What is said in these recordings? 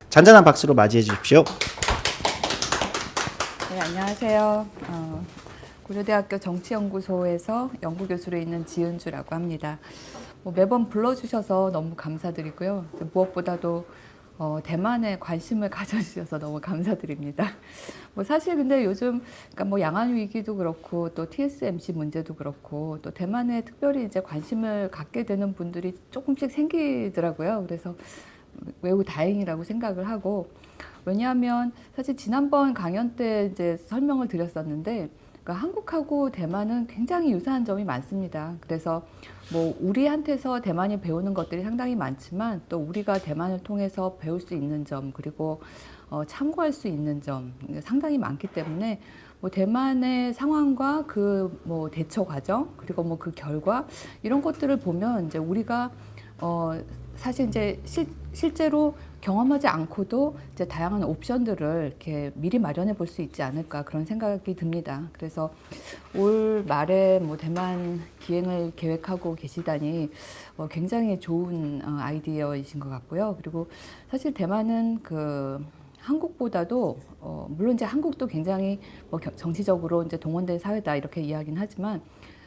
잔잔한 박수로 맞이해 주십시오. 네, 안녕하세요. 고려대학교 정치연구소에서 연구교수로 있는 지은주라고 합니다. 매번 불러주셔서 너무 감사드리고요. 무엇보다도 대만에 관심을 가져주셔서 너무 감사드립니다. 사실 근데 요즘 그러니까 양안 위기도 그렇고 또 TSMC 문제도 그렇고 또 대만에 특별히 이제 관심을 갖게 되는 분들이 조금씩 생기더라고요. 그래서 매우 다행이라고 생각을 하고, 왜냐하면 사실 지난번 강연 때 이제 설명을 드렸었는데, 그러니까 한국하고 대만은 굉장히 유사한 점이 많습니다. 그래서 우리한테서 대만이 배우는 것들이 상당히 많지만 또 우리가 대만을 통해서 배울 수 있는 점, 그리고 참고할 수 있는 점 상당히 많기 때문에 대만의 상황과 그 대처 과정, 그리고 그 결과 이런 것들을 보면 이제 우리가 사실 이제 실제로 경험하지 않고도 이제 다양한 옵션들을 이렇게 미리 마련해 볼 수 있지 않을까 그런 생각이 듭니다. 그래서 올 말에 대만 기행을 계획하고 계시다니 굉장히 좋은 아이디어이신 것 같고요. 그리고 사실 대만은 그 한국보다도 물론 이제 한국도 굉장히 정치적으로 이제 동원된 사회다 이렇게 이야기는 하지만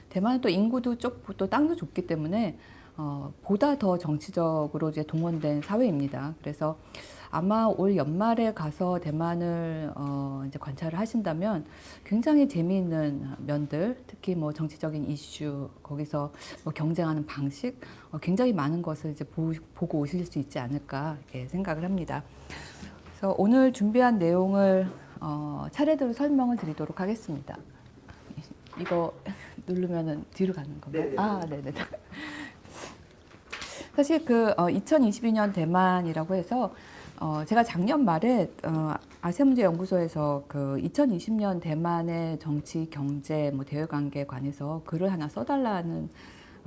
대만은 또 인구도 좁고 또 땅도 좁기 때문에 보다 더 정치적으로 이제 동원된 사회입니다. 그래서 아마 올 연말에 가서 대만을 이제 관찰을 하신다면 굉장히 재미있는 면들, 특히 정치적인 이슈, 거기서 경쟁하는 방식, 굉장히 많은 것을 이제 보고 오실 수 있지 않을까 이렇게 생각을 합니다. 그래서 오늘 준비한 내용을 차례대로 설명을 드리도록 하겠습니다. 이거 누르면은 뒤로 가는 건가요? 아, 네네. 사실 2022년 대만이라고 해서 제가 작년 말에 아세아문제연구소에서 그 2020년 대만의 정치, 경제, 대외관계에 관해서 글을 하나 써달라는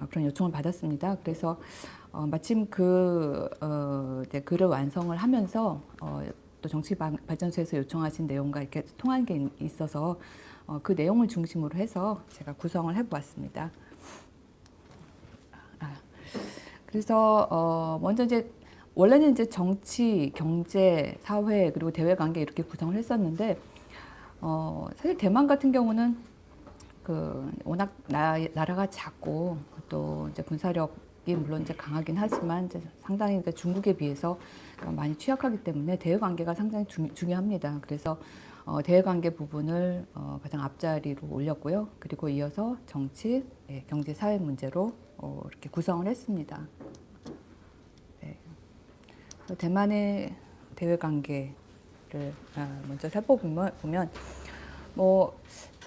그런 요청을 받았습니다. 그래서 마침 이제 글을 완성을 하면서 또 정치발전소에서 요청하신 내용과 이렇게 통한 게 있어서 그 내용을 중심으로 해서 제가 구성을 해보았습니다. 그래서 먼저 이제 원래는 이제 정치, 경제, 사회 그리고 대외 관계 이렇게 구성을 했었는데 사실 대만 같은 경우는 워낙 나라가 작고 또 이제 군사력이 물론 이제 강하긴 하지만 이제 상당히 이제 중국에 비해서 많이 취약하기 때문에 대외 관계가 상당히 중요합니다. 그래서 대외 관계 부분을 가장 앞자리로 올렸고요. 그리고 이어서 정치, 경제, 사회 문제로 이렇게 구성을 했습니다. 네. 대만의 대외 관계를 먼저 살펴보면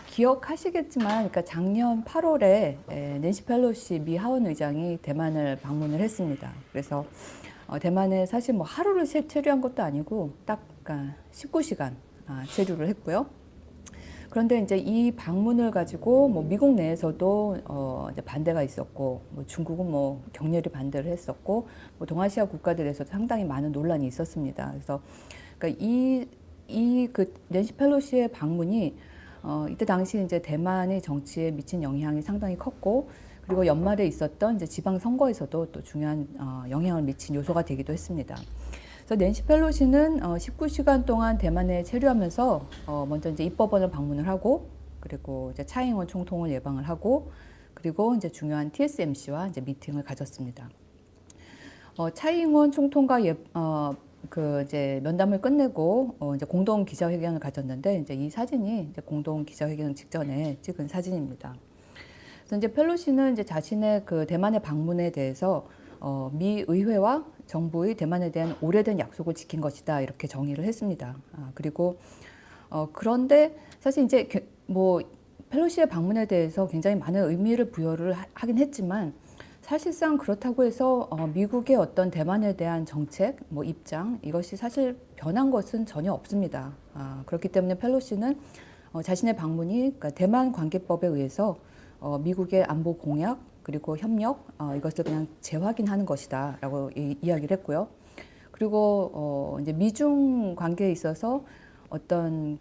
기억하시겠지만, 그러니까 작년 8월에 낸시 펠로시 미 하원 의장이 대만을 방문을 했습니다. 그래서 대만에 사실 하루를 체류한 것도 아니고 딱 19시간 체류를 했고요. 그런데 이제 이 방문을 가지고 미국 내에서도 이제 반대가 있었고, 중국은 격렬히 반대를 했었고, 동아시아 국가들에서도 상당히 많은 논란이 있었습니다. 그래서 그러니까 그 낸시 펠로시의 방문이 이때 당시 이제 대만의 정치에 미친 영향이 상당히 컸고, 그리고 연말에 있었던 이제 지방 선거에서도 또 중요한 영향을 미친 요소가 되기도 했습니다. 그래서 낸시 펠로시는 19시간 동안 대만에 체류하면서 먼저 이제 입법원을 방문을 하고, 그리고 이제 차이잉원 총통을 예방을 하고, 그리고 이제 중요한 TSMC와 이제 미팅을 가졌습니다. 차이잉원 총통과 이제 면담을 끝내고 이제 공동 기자회견을 가졌는데, 이제 이 사진이 이제 공동 기자회견 직전에 찍은 사진입니다. 그래서 이제 펠로시는 이제 자신의 그 대만의 방문에 대해서 미 의회와 정부의 대만에 대한 오래된 약속을 지킨 것이다 이렇게 정의를 했습니다. 그리고 그런데 사실 이제 펠로시의 방문에 대해서 굉장히 많은 의미를 부여를 하긴 했지만, 사실상 그렇다고 해서 미국의 어떤 대만에 대한 정책, 입장 이것이 사실 변한 것은 전혀 없습니다. 그렇기 때문에 펠로시는 자신의 방문이 그러니까 대만 관계법에 의해서 미국의 안보 공약 그리고 협력 이것을 그냥 재확인하는 것이다라고 이야기를 했고요. 그리고 이제 미중 관계에 있어서 어떤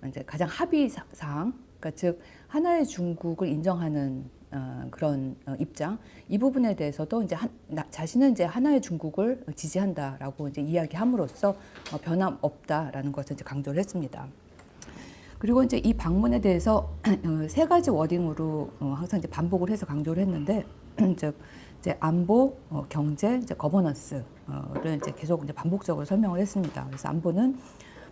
이제 가장 합의 사항, 그러니까 즉 하나의 중국을 인정하는 그런 입장, 이 부분에 대해서도 이제 자신은 이제 하나의 중국을 지지한다라고 이제 이야기함으로써 변함없다라는 것을 이제 강조를 했습니다. 그리고 이제 이 방문에 대해서 세 가지 워딩으로 항상 이제 반복을 해서 강조를 했는데, 즉 이제 안보, 경제, 이제 거버넌스를 이제 계속 이제 반복적으로 설명을 했습니다. 그래서 안보는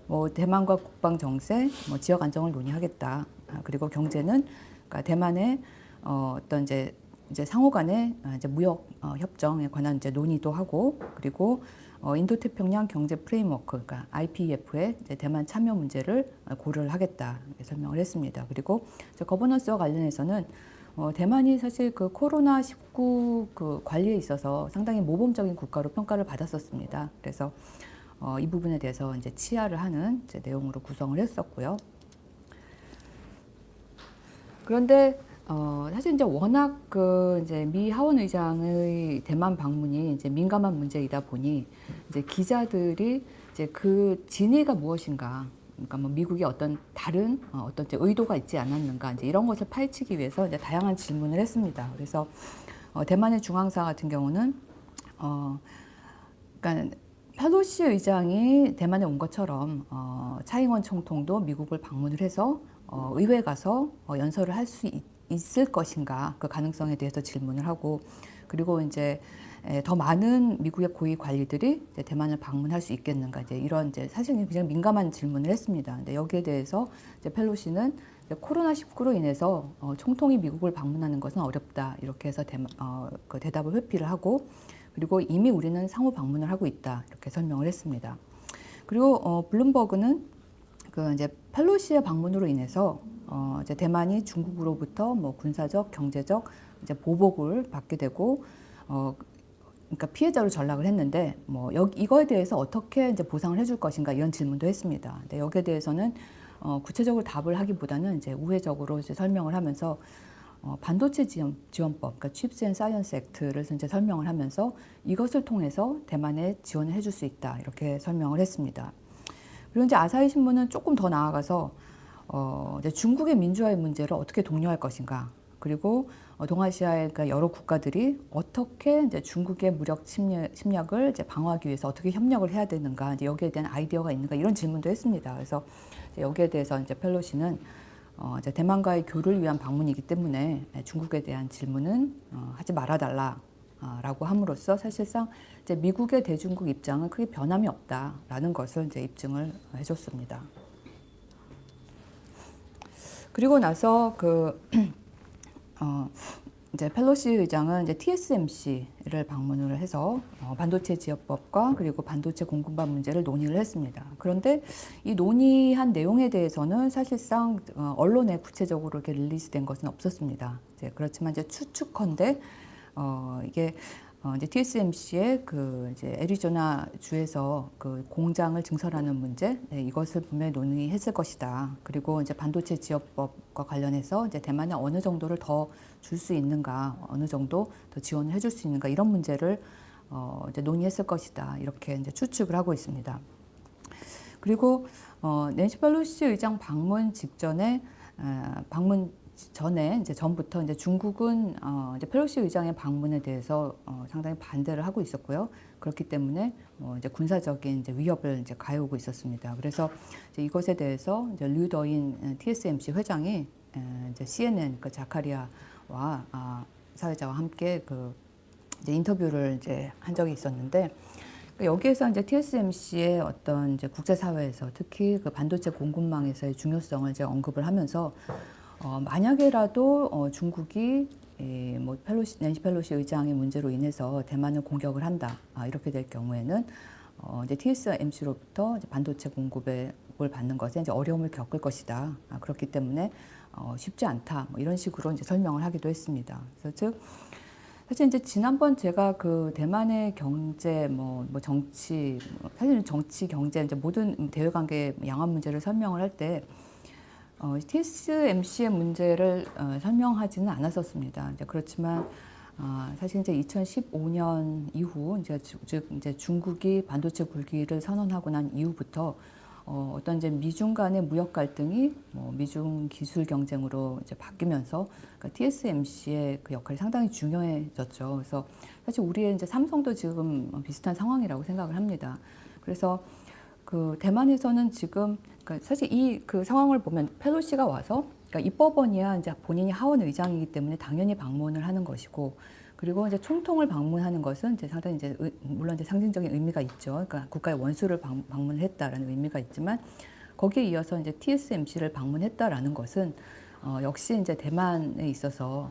뭐 대만과 국방 정세, 뭐 지역 안정을 논의하겠다. 그리고 경제는 그러니까 대만의 어떤 이제 상호 간의 이제 무역 협정에 관한 이제 논의도 하고, 그리고 인도태평양 경제 프레임워크, 그러니까 IPEF의 대만 참여 문제를 고려를 하겠다 이렇게 설명을 했습니다. 그리고 거버넌스와 관련해서는 대만이 사실 그 코로나19 그 관리에 있어서 상당히 모범적인 국가로 평가를 받았었습니다. 그래서 이 부분에 대해서 이제 치하를 하는 이제 내용으로 구성을 했었고요. 그런데 사실 이제 워낙 그 이제 미 하원 의장의 대만 방문이 이제 민감한 문제이다 보니 이제 기자들이 이제 그 진위가 무엇인가, 그러니까 뭐 미국이 어떤 다른 어떤 이제 의도가 있지 않았는가, 이제 이런 것을 파헤치기 위해서 이제 다양한 질문을 했습니다. 그래서 대만의 중앙사 같은 경우는 그러니까 펠로시 의장이 대만에 온 것처럼 차잉원 총통도 미국을 방문을 해서 의회에 가서 연설을 할 수 있을 것인가, 그 가능성에 대해서 질문을 하고, 그리고 이제 더 많은 미국의 고위 관리들이 이제 대만을 방문할 수 있겠는가, 이제 이런 이제 사실 굉장히 민감한 질문을 했습니다. 근데 여기에 대해서 이제 펠로시는 코로나19로 인해서 총통이 미국을 방문하는 것은 어렵다, 이렇게 해서 그 대답을 회피를 하고, 그리고 이미 우리는 상호 방문을 하고 있다, 이렇게 설명을 했습니다. 그리고 블룸버그는 그 이제 펠로시의 방문으로 인해서 이제 대만이 중국으로부터 뭐 군사적, 경제적 이제 보복을 받게 되고 그러니까 피해자로 전락을 했는데, 뭐 이거에 대해서 어떻게 이제 보상을 해줄 것인가, 이런 질문도 했습니다. 근데 여기에 대해서는 구체적으로 답을 하기보다는 이제 우회적으로 이제 설명을 하면서 반도체 지원법, 그러니까 칩스 앤 사이언스 액트를 이제 설명을 하면서 이것을 통해서 대만에 지원을 해줄 수 있다, 이렇게 설명을 했습니다. 그리고 이제 아사히 신문은 조금 더 나아가서 이제 중국의 민주화의 문제를 어떻게 독려할 것인가, 그리고 동아시아의 그러니까 여러 국가들이 어떻게 이제 중국의 무력 침략을 이제 방어하기 위해서 어떻게 협력을 해야 되는가, 이제 여기에 대한 아이디어가 있는가, 이런 질문도 했습니다. 그래서 여기에 대해서 이제 펠로시는 이제 대만과의 교류를 위한 방문이기 때문에 중국에 대한 질문은 하지 말아달라라고 함으로써 사실상 이제 미국의 대중국 입장은 크게 변함이 없다라는 것을 이제 입증을 해줬습니다. 그리고 나서 이제 펠로시 의장은 이제 TSMC를 방문을 해서 반도체 지역법과 그리고 반도체 공급망 문제를 논의를 했습니다. 그런데 이 논의한 내용에 대해서는 사실상 언론에 구체적으로 이렇게 릴리즈된 것은 없었습니다. 이제 그렇지만 이제 추측컨대 이게 이제 TSMC의 그 이제 애리조나 주에서 그 공장을 증설하는 문제, 이것을 분명히 논의했을 것이다. 그리고 이제 반도체 지역법과 관련해서 이제 대만에 어느 정도를 더 줄 수 있는가, 어느 정도 더 지원을 해줄 수 있는가, 이런 문제를 이제 논의했을 것이다, 이렇게 이제 추측을 하고 있습니다. 그리고 낸시 펠로시 의장 방문 직전에 이제 전부터 이제 중국은 이제 펠로시 의장의 방문에 대해서 상당히 반대를 하고 있었고요. 그렇기 때문에 이제 군사적인 이제 위협을 이제 가해오고 있었습니다. 그래서 이제 이것에 대해서 이제 류더인 TSMC 회장이 이제 CNN 그 자카리아와 사회자와 함께 그 이제 인터뷰를 이제 한 적이 있었는데, 여기에서 이제 TSMC의 어떤 이제 국제사회에서 특히 그 반도체 공급망에서의 중요성을 이제 언급을 하면서 만약에라도 중국이 뭐 낸시 펠로시 의장의 문제로 인해서 대만을 공격을 한다, 이렇게 될 경우에는 이제 TSMC로부터 이제 반도체 공급을 받는 것에 이제 어려움을 겪을 것이다. 그렇기 때문에 쉽지 않다. 뭐 이런 식으로 이제 설명을 하기도 했습니다. 그래서 즉 사실 이제 지난번 제가 그 대만의 경제, 뭐 정치, 사실은 정치, 경제, 이제 모든 대외 관계 양안 문제를 설명을 할 때 TSMC의 문제를 설명하지는 않았었습니다. 이제 그렇지만 사실 이제 2015년 이후 이제 즉 이제 중국이 반도체 굴기를 선언하고 난 이후부터 어떤 이제 미중 간의 무역 갈등이 미중 기술 경쟁으로 이제 바뀌면서 그러니까 TSMC의 그 역할이 상당히 중요해졌죠. 그래서 사실 우리의 이제 삼성도 지금 비슷한 상황이라고 생각을 합니다. 그래서 그 대만에서는 지금 그러니까 사실 이 그 상황을 보면 펠로시가 와서 그러니까 입법원이야 이제 본인이 하원 의장이기 때문에 당연히 방문을 하는 것이고 그리고 이제 총통을 방문하는 것은 이제 상당히 이제 물론 이제 상징적인 의미가 있죠. 그러니까 국가의 원수를 방문을 했다라는 의미가 있지만 거기에 이어서 이제 TSMC를 방문했다라는 것은 역시 이제 대만에 있어서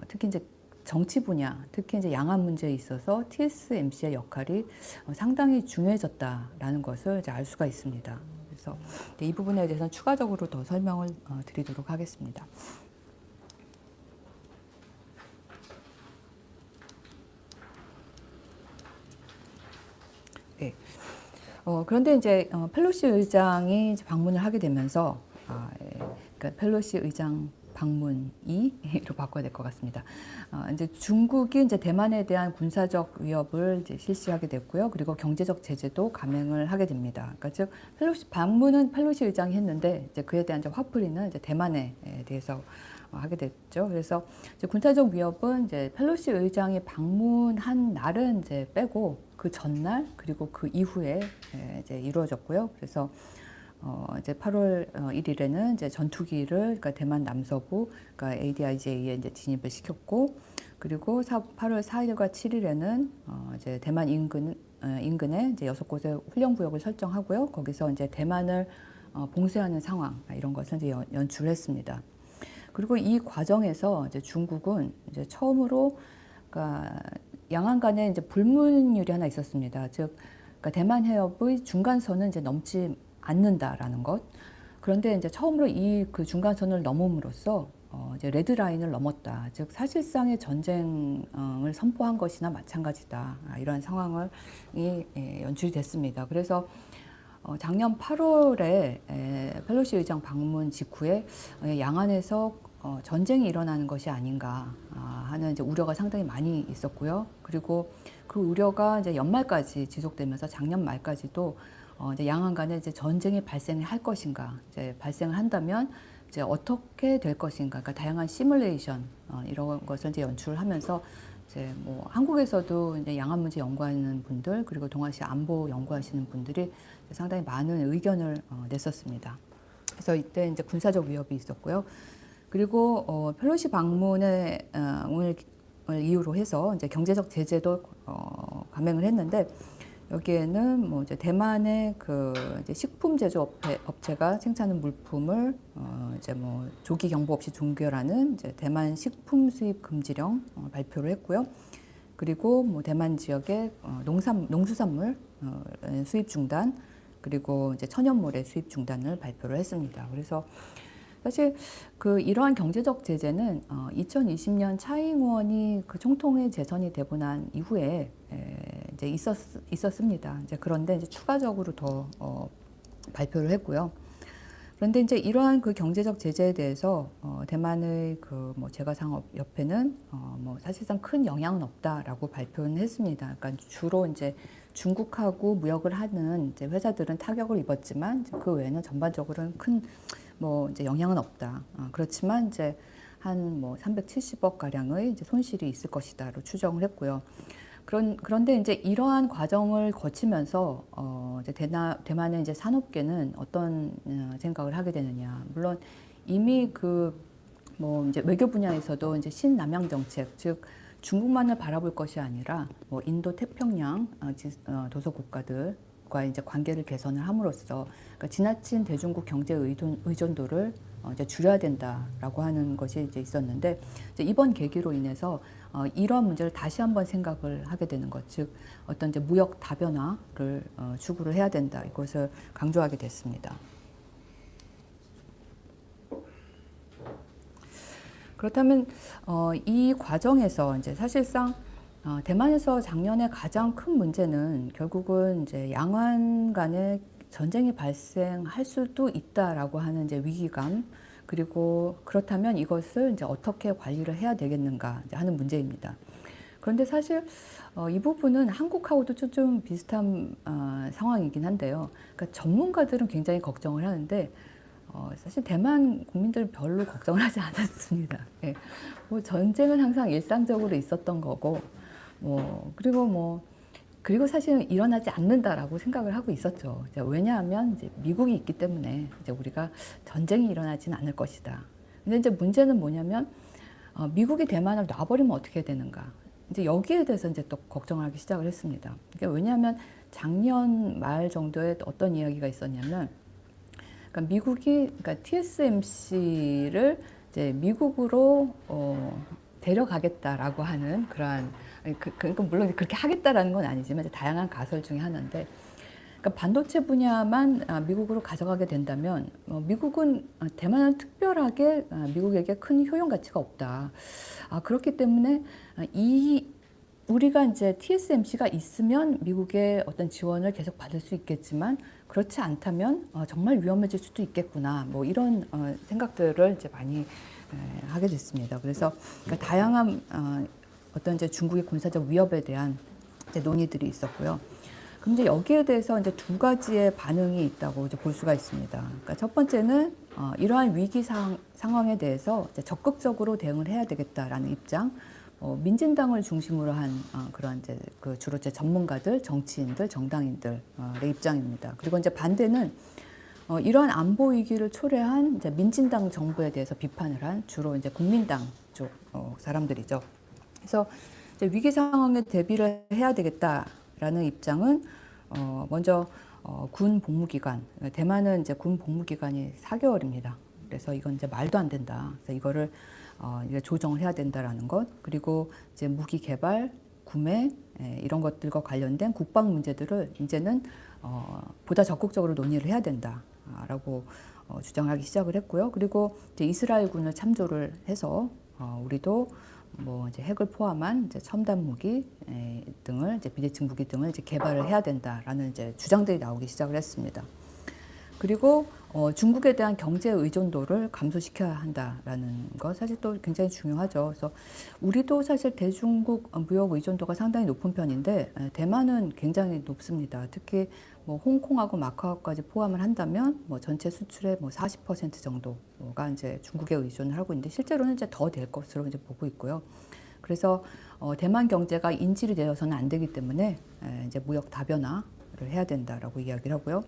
특히 이제 정치 분야, 특히 이제 양안 문제에 있어서 TSMC의 역할이 상당히 중요해졌다라는 것을 이제 알 수가 있습니다. 그래서 이 부분에 대해서는 추가적으로 더 설명을 드리도록 하겠습니다. 네. 그런데 이제 펠로시 의장이 이제 방문을 하게 되면서 그러니까 펠로시 의장 방문이로 바꿔야 될 것 같습니다. 이제 중국이 이제 대만에 대한 군사적 위협을 이제 실시하게 됐고요. 그리고 경제적 제재도 감행을 하게 됩니다. 그러니까 즉 펠로시 방문은 펠로시 의장이 했는데 이제 그에 대한 이제 화풀이는 이제 대만에 대해서 하게 됐죠. 그래서 이제 군사적 위협은 이제 펠로시 의장이 방문한 날은 이제 빼고 그 전날 그리고 그 이후에 이제 이루어졌고요. 그래서 이제 8월 1일에는 이제 전투기를 그러니까 대만 남서부 그러니까 ADIJ에 이제 진입을 시켰고 그리고 8월 4일과 7일에는 이제 대만 인근에 이제 6곳의 훈련 구역을 설정하고요. 거기서 이제 대만을 봉쇄하는 상황 이런 것을 이제 연출했습니다. 그리고 이 과정에서 이제 중국은 이제 처음으로 그러니까 양안 간에 이제 불문율이 하나 있었습니다. 즉 그러니까 대만 해협의 중간선은 이제 넘지 않는다라는 것. 그런데 이제 처음으로 이 그 중간선을 넘음으로써 이제 레드라인을 넘었다. 즉 사실상의 전쟁을 선포한 것이나 마찬가지다. 이러한 상황을 연출이 됐습니다. 그래서 작년 8월에 펠로시 의장 방문 직후에 양안에서 전쟁이 일어나는 것이 아닌가 하는 이제 우려가 상당히 많이 있었고요. 그리고 그 우려가 이제 연말까지 지속되면서 작년 말까지도 이제 양안 간에 이제 전쟁이 발생할 것인가, 이제 발생을 한다면 이제 어떻게 될 것인가, 그러니까 다양한 시뮬레이션 이런 것을 이제 연출하면서 이제 뭐 한국에서도 이제 양안 문제 연구하는 분들 그리고 동아시아 안보 연구하시는 분들이 상당히 많은 의견을 냈었습니다. 그래서 이때 이제 군사적 위협이 있었고요. 그리고 펠로시 방문을 이유로 해서 이제 경제적 제재도 감행을 했는데 여기에는 뭐 이제 대만의 그 이제 식품 제조 업체가 생산하는 물품을 이제 뭐 조기 경보 없이 종결하는 이제 대만 식품 수입 금지령 발표를 했고요. 그리고 뭐 대만 지역의 농수산물 수입 중단 그리고 이제 천연모래 수입 중단을 발표를 했습니다. 그래서 사실 그 이러한 경제적 제재는 2020년 차잉원이 그 총통의 재선이 되고 난 이후에 이제 있었습니다. 이제 그런데 이제 추가적으로 더 발표를 했고요. 그런데 이제 이러한 그 경제적 제재에 대해서 대만의 그 뭐 제과상업협회는 뭐 사실상 큰 영향은 없다라고 발표는 했습니다. 그러니까 주로 이제 중국하고 무역을 하는 이제 회사들은 타격을 입었지만 그 외에는 전반적으로는 큰 뭐 이제 영향은 없다. 그렇지만 이제 한 뭐 370억 가량의 이제 손실이 있을 것이다로 추정을 했고요. 그런데 이제 이러한 과정을 거치면서 이제 대만의 이제 산업계는 어떤 생각을 하게 되느냐. 물론 이미 그 뭐 이제 외교 분야에서도 이제 신남향 정책, 즉 중국만을 바라볼 것이 아니라 뭐 인도 태평양 도서 국가들과 이제 관계를 개선을 함으로써 그러니까 지나친 대중국 경제 의존도를 이제 줄여야 된다라고 하는 것이 이제 있었는데 이제 이번 계기로 인해서 이러한 문제를 다시 한번 생각을 하게 되는 것, 즉 어떤 이제 무역 다변화를 추구를 해야 된다 이것을 강조하게 됐습니다. 그렇다면 이 과정에서 이제 사실상 대만에서 작년에 가장 큰 문제는 결국은 이제 양안 간의 전쟁이 발생할 수도 있다라고 하는 이제 위기감 그리고 그렇다면 이것을 이제 어떻게 관리를 해야 되겠는가 하는 문제입니다. 그런데 사실 이 부분은 한국하고도 좀 비슷한 상황이긴 한데요. 그러니까 전문가들은 굉장히 걱정을 하는데 사실 대만 국민들 별로 걱정을 하지 않았습니다. 예. 뭐 전쟁은 항상 일상적으로 있었던 거고, 그리고 사실은 일어나지 않는다라고 생각을 하고 있었죠. 이제 왜냐하면 이제 미국이 있기 때문에 이제 우리가 전쟁이 일어나지는 않을 것이다. 근데 이제 문제는 뭐냐면 미국이 대만을 놔버리면 어떻게 되는가. 이제 여기에 대해서 이제 또 걱정하기 시작을 했습니다. 그러니까 왜냐하면 작년 말 정도에 어떤 이야기가 있었냐면, 그러니까 미국이 그러니까 TSMC를 이제 미국으로 데려가겠다라고 하는 그러한 그러니까 물론 그렇게 하겠다라는 건 아니지만 이제 다양한 가설 중에 하나인데, 그러니까 반도체 분야만 미국으로 가져가게 된다면 미국은 대만은 특별하게 미국에게 큰 효용 가치가 없다. 그렇기 때문에 이 우리가 이제 TSMC가 있으면 미국의 어떤 지원을 계속 받을 수 있겠지만 그렇지 않다면 정말 위험해질 수도 있겠구나. 뭐 이런 생각들을 이제 많이 하게 됐습니다. 그래서 그러니까 다양한 어떤 이제 중국의 군사적 위협에 대한 이제 논의들이 있었고요. 그럼 이제 여기에 대해서 이제 두 가지의 반응이 있다고 이제 볼 수가 있습니다. 그러니까 첫 번째는 이러한 위기 상황에 대해서 이제 적극적으로 대응을 해야 되겠다라는 입장. 민진당을 중심으로 한 그런 이제 그 주로 이제 전문가들, 정치인들, 정당인들의 입장입니다. 그리고 이제 반대는 이러한 안보 위기를 초래한 이제 민진당 정부에 대해서 비판을 한 주로 이제 국민당 쪽 사람들이죠. 그래서 이제 위기 상황에 대비를 해야 되겠다라는 입장은 먼저 군 복무 기간, 대만은 이제 군 복무 기간이 4개월입니다. 그래서 이건 이제 말도 안 된다. 그래서 이거를 이제 조정을 해야 된다라는 것, 그리고 이제 무기 개발, 구매 이런 것들과 관련된 국방 문제들을 이제는 보다 적극적으로 논의를 해야 된다라고 주장하기 시작을 했고요. 그리고 이제 이스라엘군을 참조를 해서 우리도 뭐 이제 핵을 포함한 이제 첨단 무기 등을 이제 비대칭 무기 등을 이제 개발을 해야 된다라는 이제 주장들이 나오기 시작을 했습니다. 그리고 중국에 대한 경제 의존도를 감소시켜야 한다라는 거 사실 또 굉장히 중요하죠. 그래서 우리도 사실 대중국 무역 의존도가 상당히 높은 편인데 대만은 굉장히 높습니다. 특히 뭐 홍콩하고 마카오까지 포함을 한다면 뭐 전체 수출의 뭐 40% 정도가 이제 중국에 의존을 하고 있는데 실제로는 이제 더 될 것으로 이제 보고 있고요. 그래서 대만 경제가 인질이 되어서는 안 되기 때문에 이제 무역 다변화를 해야 된다라고 이야기를 하고요.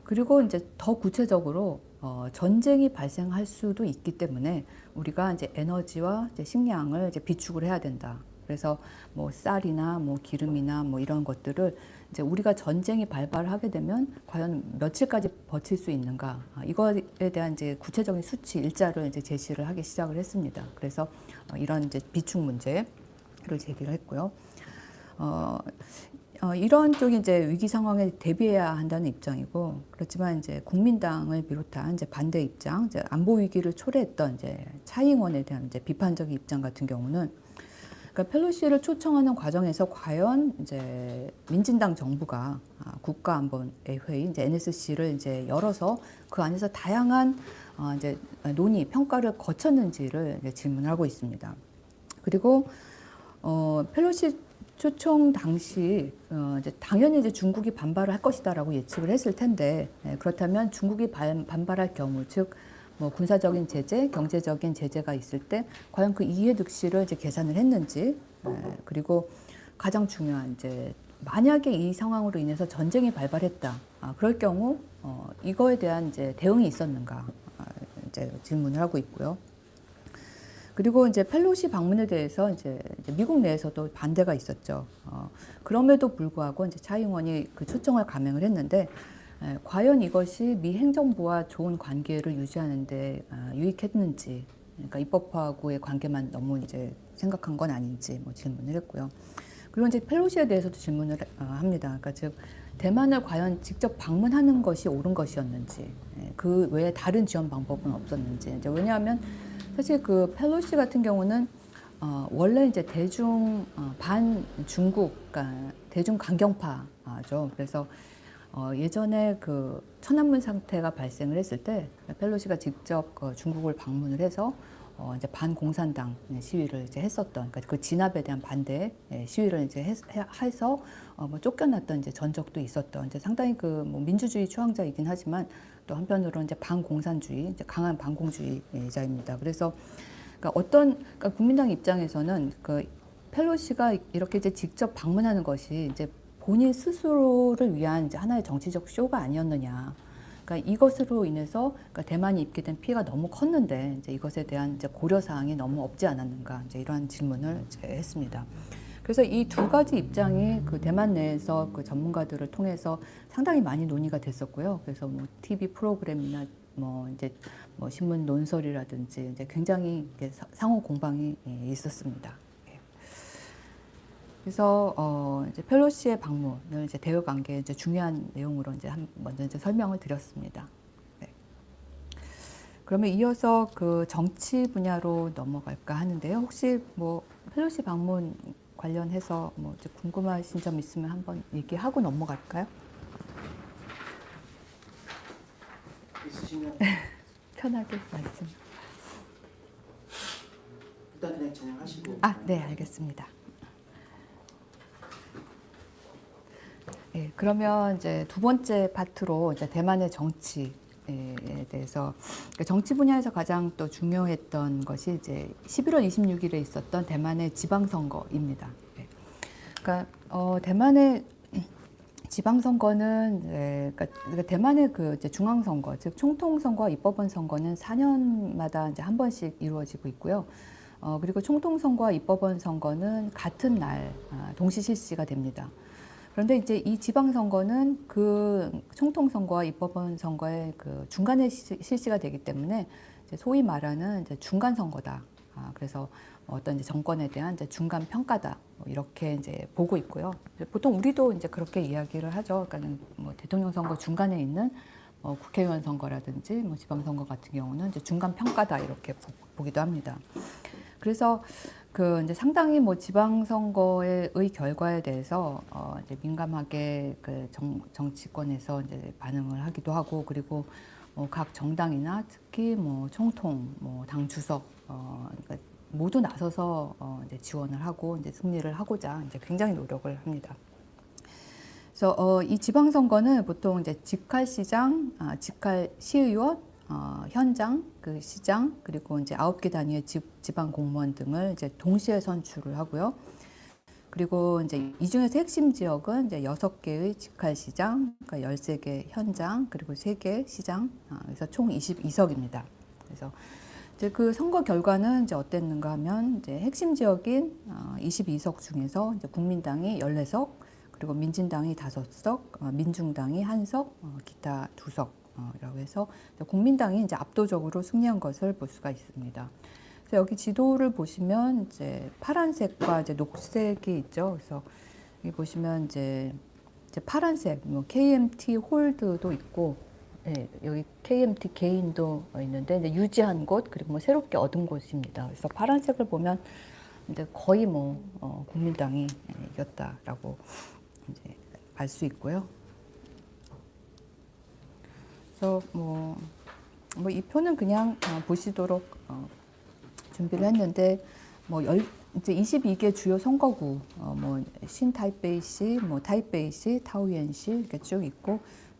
그리고 이제 더 구체적으로 전쟁이 발생할 수도 있기 때문에 우리가 이제 에너지와 이제 식량을 이제 비축을 해야 된다. 그래서 뭐 쌀이나 뭐 기름이나 뭐 이런 것들을 이제 우리가 전쟁이 발발하게 되면 과연 며칠까지 버틸 수 있는가, 이거에 대한 이제 구체적인 수치 일자를 이제 제시를 하기 시작을 했습니다. 그래서 이런 이제 비축 문제를 제기를 했고요. 이런 쪽이 이제 위기 상황에 대비해야 한다는 입장이고, 그렇지만 이제 국민당을 비롯한 이제 반대 입장, 이제 안보 위기를 초래했던 이제 차이잉원에 대한 이제 비판적인 입장 같은 경우는, 그러니까 펠로시를 초청하는 과정에서 과연 이제 민진당 정부가 국가안보회 회의 이제 NSC를 이제 열어서 그 안에서 다양한 이제 논의 평가를 거쳤는지를 이제 질문하고 있습니다. 그리고 펠로시 초청 당시 이제 당연히 이제 중국이 반발을 할 것이다라고 예측을 했을 텐데, 그렇다면 중국이 반발할 경우, 즉 뭐 군사적인 제재, 경제적인 제재가 있을 때 과연 그 이해 득실을 이제 계산을 했는지, 그리고 가장 중요한 이제 만약에 이 상황으로 인해서 전쟁이 발발했다, 그럴 경우 이거에 대한 이제 대응이 있었는가, 이제 질문을 하고 있고요. 그리고 이제 펠로시 방문에 대해서 이제 미국 내에서도 반대가 있었죠. 그럼에도 불구하고 이제 차이잉원이 그 초청을 감행을 했는데, 과연 이것이 미 행정부와 좋은 관계를 유지하는데 유익했는지, 그러니까 입법화하고의 관계만 너무 이제 생각한 건 아닌지 뭐 질문을 했고요. 그리고 이제 펠로시에 대해서도 질문을 합니다. 그러니까 즉 대만을 과연 직접 방문하는 것이 옳은 것이었는지, 그 외에 다른 지원 방법은 없었는지. 이제 왜냐하면 사실 그 펠로시 같은 경우는 원래 이제 대중 반중국, 그러니까 대중 강경파죠. 그래서 예전에 그 천안문 사태가 발생을 했을 때 펠로시가 직접 중국을 방문을 해서 이제 반공산당 시위를 이제 했었던, 그러니까 그 진압에 대한 반대 시위를 이제 해서 뭐 쫓겨났던 이제 전적도 있었던, 이제 상당히 그 뭐 민주주의 추앙자이긴 하지만 또 한편으로 이제 반공산주의, 이제 강한 반공주의자입니다. 그래서 그러니까 그러니까 국민당 입장에서는 그 펠로시가 이렇게 이제 직접 방문하는 것이 이제 본인 스스로를 위한 이제 하나의 정치적 쇼가 아니었느냐. 그러니까 이것으로 인해서 그러니까 대만이 입게 된 피해가 너무 컸는데 이제 이것에 대한 이제 고려 사항이 너무 없지 않았는가, 이제 이러한 질문을 이제 했습니다. 그래서 이 두 가지 입장이 그 대만 내에서 그 전문가들을 통해서 상당히 많이 논의가 됐었고요. 그래서 뭐 TV 프로그램이나 뭐 이제 뭐 신문 논설이라든지 이제 굉장히 상호 공방이 있었습니다. 그래서 이제 펠로시의 방문을 이제 대외 관계 이제 중요한 내용으로 이제 먼저 이제 설명을 드렸습니다. 네. 그러면 이어서 그 정치 분야로 넘어갈까 하는데요. 혹시 뭐 펠로시 방문 관련해서 뭐 이제 궁금하신 점 있으면 한번 얘기하고 넘어갈까요? 있으시면 편하게 말씀. 일단 그냥 진행하시고. 네, 알겠습니다. 예, 그러면 이제 두 번째 파트로 이제 대만의 정치에 대해서, 그러니까 정치 분야에서 가장 또 중요했던 것이 이제 11월 26일에 있었던 대만의 지방선거입니다. 예. 그러니까 대만의 지방선거는 그러니까 대만의 그 이제 중앙선거, 즉 총통선거와 입법원 선거는 4년마다 이제 한 번씩 이루어지고 있고요. 그리고 총통선거와 입법원 선거는 같은 날 동시 실시가 됩니다. 그런데 이제 이 지방선거는 그 총통선거와 입법원 선거의 그 중간에 실시가 되기 때문에 이제 소위 말하는 이제 중간선거다. 그래서 어떤 이제 정권에 대한 이제 중간 평가다. 뭐 이렇게 이제 보고 있고요. 보통 우리도 이제 그렇게 이야기를 하죠. 그러니까는 뭐 대통령 선거 중간에 있는 국회의원 선거라든지 뭐 지방선거 같은 경우는 이제 중간 평가다 이렇게 보기도 합니다. 그래서 그 이제 상당히 뭐 지방선거의 결과에 대해서 이제 민감하게 그 정치권에서 이제 반응을 하기도 하고, 그리고 각 정당이나 특히 뭐 총통, 뭐 당 주석 그러니까 모두 나서서 이제 지원을 하고 이제 승리를 하고자 이제 굉장히 노력을 합니다. 그래서 이 지방선거는 보통 이제 직할시장, 직할시의원, 현장, 그 시장, 그리고 이제 9개 단위의 지방 공무원 등을 이제 동시에 선출을 하고요. 그리고 이제 이 중에서 핵심 지역은 이제 6개의 직할시장, 그러니까 13개 현장, 그리고 3개 시장, 그래서 총 22석입니다. 그래서 이제 그 선거 결과는 이제 어땠는가 하면 이제 핵심 지역인 22석 중에서 이제 국민당이 14석, 그리고 민진당이 5석, 민중당이 1석, 기타 2석. 라고 해서 국민당이 이제 압도적으로 승리한 것을 볼 수가 있습니다. 그래서 여기 지도를 보시면 이제 파란색과 이제 녹색이 있죠. 그래서 여기 보시면 이제 파란색, 뭐 KMT 홀드도 있고, 네, 여기 KMT 개인도 있는데 이제 유지한 곳, 그리고 뭐 새롭게 얻은 곳입니다. 그래서 파란색을 보면 이제 거의 뭐 국민당이 이겼다라고 이제 알 수 있고요. 그래서 뭐 이 표는 그냥 보시도록 준비를 했는데, 이제 22개 주요 선거구, 뭐 신타이베이시, 뭐 타이베이시, 타오유엔시 이렇게 쭉 있고,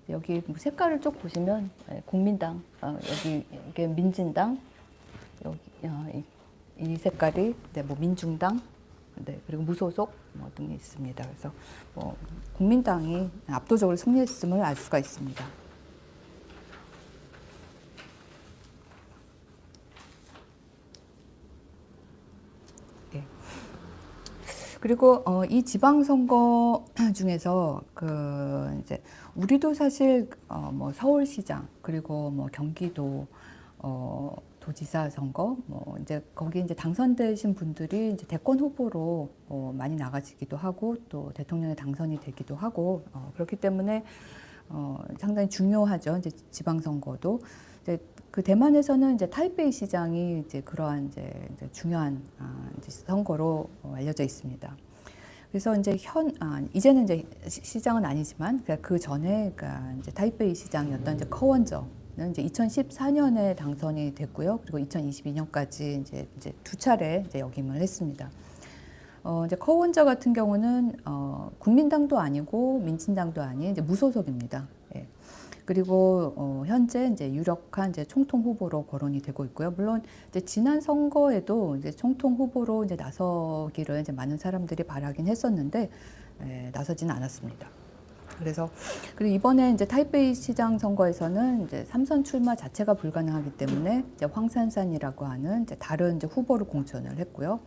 여기 뭐 색깔을 쭉 보시면 국민당, 여기 이게 민진당, 여기 이 색깔이 뭐 민중당, 그리고 무소속 뭐 등이 있습니다. 그래서 뭐 국민당이 압도적으로 승리했음을 알 수가 있습니다. 그리고 이 지방선거 중에서 그 이제 우리도 사실 뭐 서울시장, 그리고 뭐 경기도 도지사 선거, 뭐 이제 거기 이제 당선되신 분들이 이제 대권 후보로 많이 나가지기도 하고 또 대통령에 당선이 되기도 하고, 그렇기 때문에 상당히 중요하죠. 이제 지방선거도. 이제 그 대만에서는 이제 타이베이 시장이 이제 그러한 이제 중요한 이제 선거로 알려져 있습니다. 그래서 이제 이제는 이제 시장은 아니지만 그 전에 이제 타이베이 시장이었던 이제 커원저 이제 2014년에 당선이 됐고요. 그리고 2022년까지 이제 두 차례 이제 역임을 했습니다. 이제柯원저 같은 경우는 국민당도 아니고 민진당도 아닌 이제 무소속입니다. 예. 그리고 현재 이제 유력한 이제 총통 후보로 거론이 되고 있고요. 물론 이제 지난 선거에도 이제 총통 후보로 이제 나서기를 이제 많은 사람들이 바라긴 했었는데 나서지는 않았습니다. 그래서 그리고 이번에 이제 타이베이 시장 선거에서는 이제 3선 출마 자체가 불가능하기 때문에 이제 황산산이라고 하는 이제 다른 이제 후보를 공천을 했고요.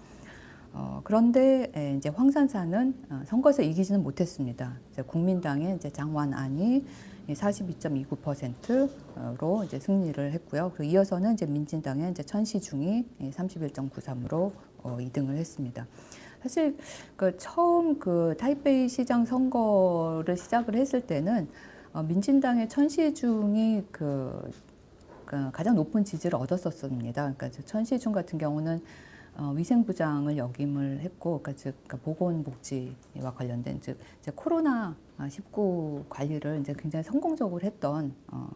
그런데 이제 황산산은 선거에서 이기지는 못했습니다. 이제 국민당의 이제 장완안이 42.29%로 이제 승리를 했고요. 그리고 이어서는 이제 민진당의 이제 천시중이 31.93으로 2등을 했습니다. 사실 그 처음 그 타이베이 시장 선거를 시작을 했을 때는 민진당의 천시중이 그 가장 높은 지지를 얻었었습니다. 그러니까 천시중 같은 경우는 위생부장을 역임을 했고, 그러니까 보건복지와 관련된 즉 이제 코로나19 관리를 이제 굉장히 성공적으로 했던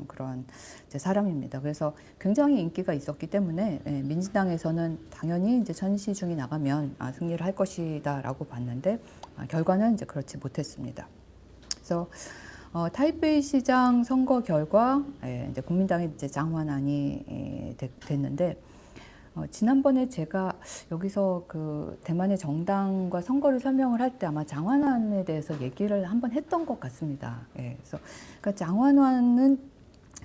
그런 이제 사람입니다. 그래서 굉장히 인기가 있었기 때문에 민주당에서는 당연히 이제 천시중이 나가면 승리를 할 것이다라고 봤는데 결과는 이제 그렇지 못했습니다. 그래서 타이베이 시장 선거 결과 이제 국민당의 이제 장완안이 됐는데. 지난번에 제가 여기서 그 대만의 정당과 선거를 설명을 할 때 아마 장완환에 대해서 얘기를 한번 했던 것 같습니다. 예, 그래서 그러니까 장완환은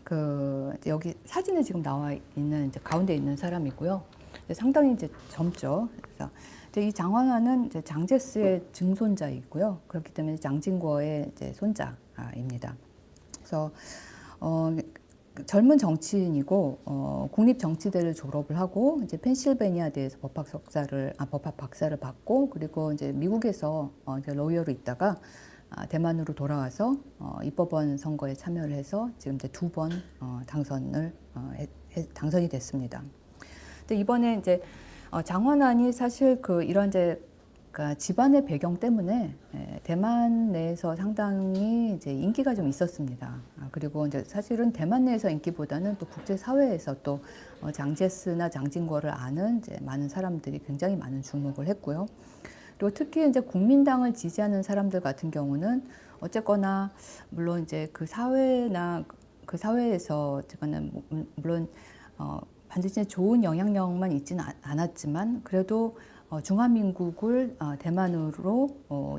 그 여기 사진에 지금 나와 있는 이제 가운데 있는 사람이고요. 이제 상당히 이제 젊죠. 그래서 이제 이 장완환은 이제 장제스의 증손자이고요. 그렇기 때문에 장진거의 이제 손자입니다. 그래서 젊은 정치인이고 국립정치대를 졸업을 하고 이제 펜실베니아대에서 법학 박사를 받고 그리고 이제 미국에서 이제 로이어로 있다가 대만으로 돌아와서 입법원 선거에 참여를 해서 지금 이제 2번 당선이 됐습니다. 근데 이번에 이제 장완환이 사실 그 이런 이제 그러니까 집안의 배경 때문에 대만 내에서 상당히 이제 인기가 좀 있었습니다. 그리고 이제 사실은 대만 내에서 인기보다는 또 국제 사회에서 또 장제스나 장진거를 아는 이제 많은 사람들이 굉장히 많은 주목을 했고요. 그리고 특히 이제 국민당을 지지하는 사람들 같은 경우는 어쨌거나 물론 이제 그 사회에서 어쨌거나 물론 반드시 좋은 영향력만 있지는 않았지만 그래도 중화민국을 대만으로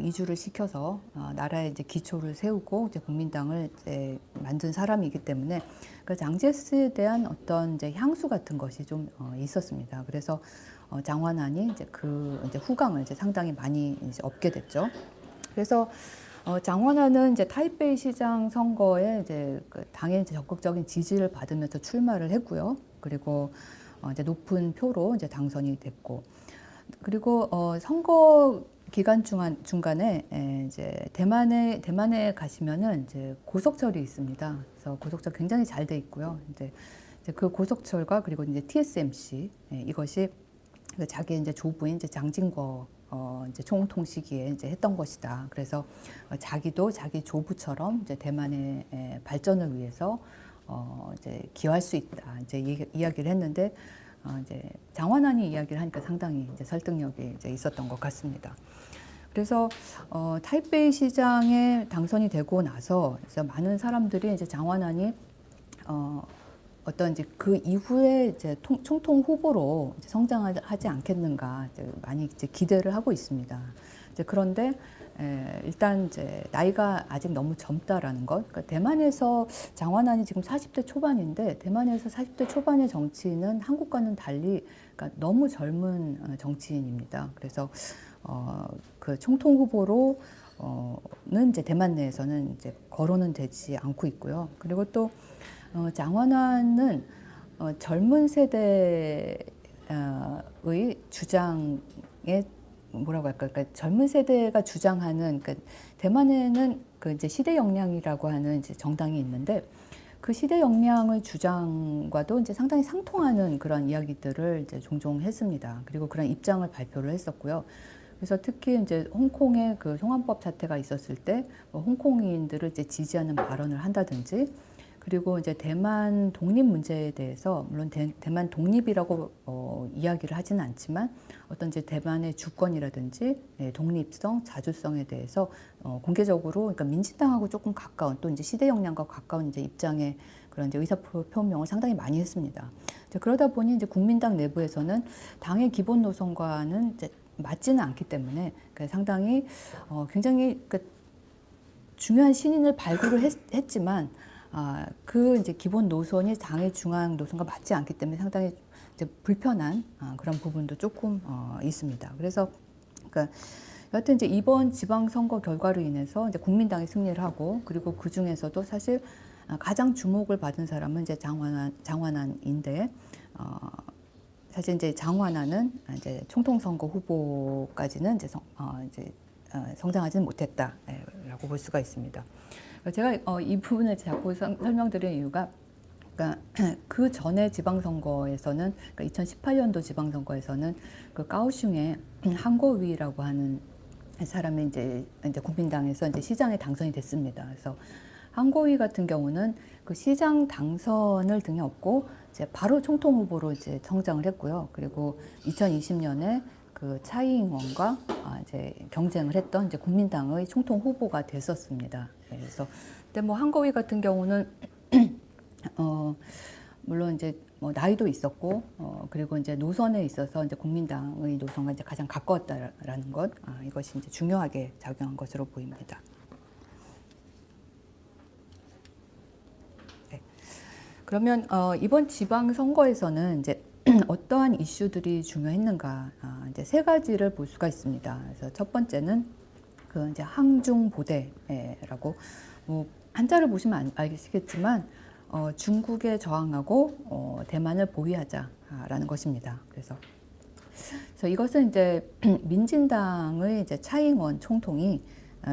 이주를 시켜서 나라의 이제 기초를 세우고 이제 국민당을 이제 만든 사람이기 때문에 그 장제스에 대한 어떤 이제 향수 같은 것이 좀 있었습니다. 그래서 장완환이 이제 그 이제 후광을 이제 상당히 많이 이제 얻게 됐죠. 그래서 장완환은 이제 타이베이 시장 선거에 이제 그 당의 이제 적극적인 지지를 받으면서 출마를 했고요. 그리고 이제 높은 표로 이제 당선이 됐고. 그리고 선거 기간 중간에 이제 대만에 가시면은 이제 고속철이 있습니다. 그래서 고속철 굉장히 잘 돼 있고요. 이제 그 고속철과 그리고 이제 TSMC 이것이 자기 이제 조부인 이제 장진거 이제 총통 시기에 이제 했던 것이다. 그래서 자기도 자기 조부처럼 이제 대만의 발전을 위해서 이제 기여할 수 있다. 이제 이야기를 했는데. 이제 장완환이 이야기를 하니까 상당히 이제 설득력이 이제 있었던 것 같습니다. 그래서 타이베이 시장에 당선이 되고 나서 그래서 많은 사람들이 이제 장완환이 어떤 이제 그 이후에 이제 총통 후보로 이제 성장하지 않겠는가 이제 많이 이제 기대를 하고 있습니다. 이제 그런데 일단 이제 나이가 아직 너무 젊다라는 것. 그러니까 대만에서 장완환이 지금 40대 초반인데 대만에서 40대 초반의 정치인은 한국과는 달리 그러니까 너무 젊은 정치인입니다. 그래서 그 총통 후보로는 이제 대만 내에서는 이제 거론은 되지 않고 있고요. 그리고 또 장완환은 젊은 세대의 주장에 뭐라고 할까? 그러니까 젊은 세대가 주장하는 그러니까 대만에는 그 이제 시대 역량이라고 하는 이제 정당이 있는데 그 시대 역량의 주장과도 이제 상당히 상통하는 그런 이야기들을 이제 종종 했습니다. 그리고 그런 입장을 발표를 했었고요. 그래서 특히 이제 홍콩의 그 송환법 사태가 있었을 때 뭐 홍콩인들을 이제 지지하는 발언을 한다든지 그리고 이제 대만 독립 문제에 대해서 물론 대만 독립이라고 이야기를 하지는 않지만 어떤 이제 대만의 주권이라든지 독립성, 자주성에 대해서 공개적으로 그러니까 민진당하고 조금 가까운 또 이제 시대 역량과 가까운 이제 입장의 그런 이제 의사 표명을 상당히 많이 했습니다. 이제 그러다 보니 이제 국민당 내부에서는 당의 기본 노선과는 이제 맞지는 않기 때문에 상당히 굉장히 중요한 신인을 발굴을 했지만 그 이제 기본 노선이 당의 중앙 노선과 맞지 않기 때문에 상당히 이제 불편한 그런 부분도 조금 있습니다. 그래서 그러니까 여하튼 이제 이번 지방선거 결과로 인해서 이제 국민당이 승리를 하고 그리고 그 중에서도 사실 가장 주목을 받은 사람은 이제 장완환인데 사실 이제 장완환은 이제 총통선거 후보까지는 이제 성장하지는 못했다라고 볼 수가 있습니다. 제가 이 부분을 자꾸 설명드리는 이유가 그러니까 그 전에 지방선거에서는 그러니까 2018년도 지방선거에서는 그 까오슝의 한고위라고 하는 사람이 이제 국민당에서 이제 시장에 당선이 됐습니다. 그래서 한고위 같은 경우는 그 시장 당선을 등에 업고 이제 바로 총통 후보로 이제 성장을 했고요. 그리고 2020년에 그 차이잉원과 이제 경쟁을 했던 이제 국민당의 총통 후보가 됐었습니다. 그래서 근데 뭐 한거위 같은 경우는 물론 이제 뭐 나이도 있었고 그리고 이제 노선에 있어서 이제 국민당의 노선과 이제 가장 가까웠다라는 것 이것이 이제 중요하게 작용한 것으로 보입니다. 네. 그러면 이번 지방 선거에서는 이제 어떠한 이슈들이 중요했는가 이제 세 가지를 볼 수가 있습니다. 그래서 첫 번째는 그 이제 항중보대라고 뭐 한자를 보시면 아시겠지만 중국에 저항하고 대만을 보위하자라는 것입니다. 그래서 이것은 이제 민진당의 이제 차잉원 총통이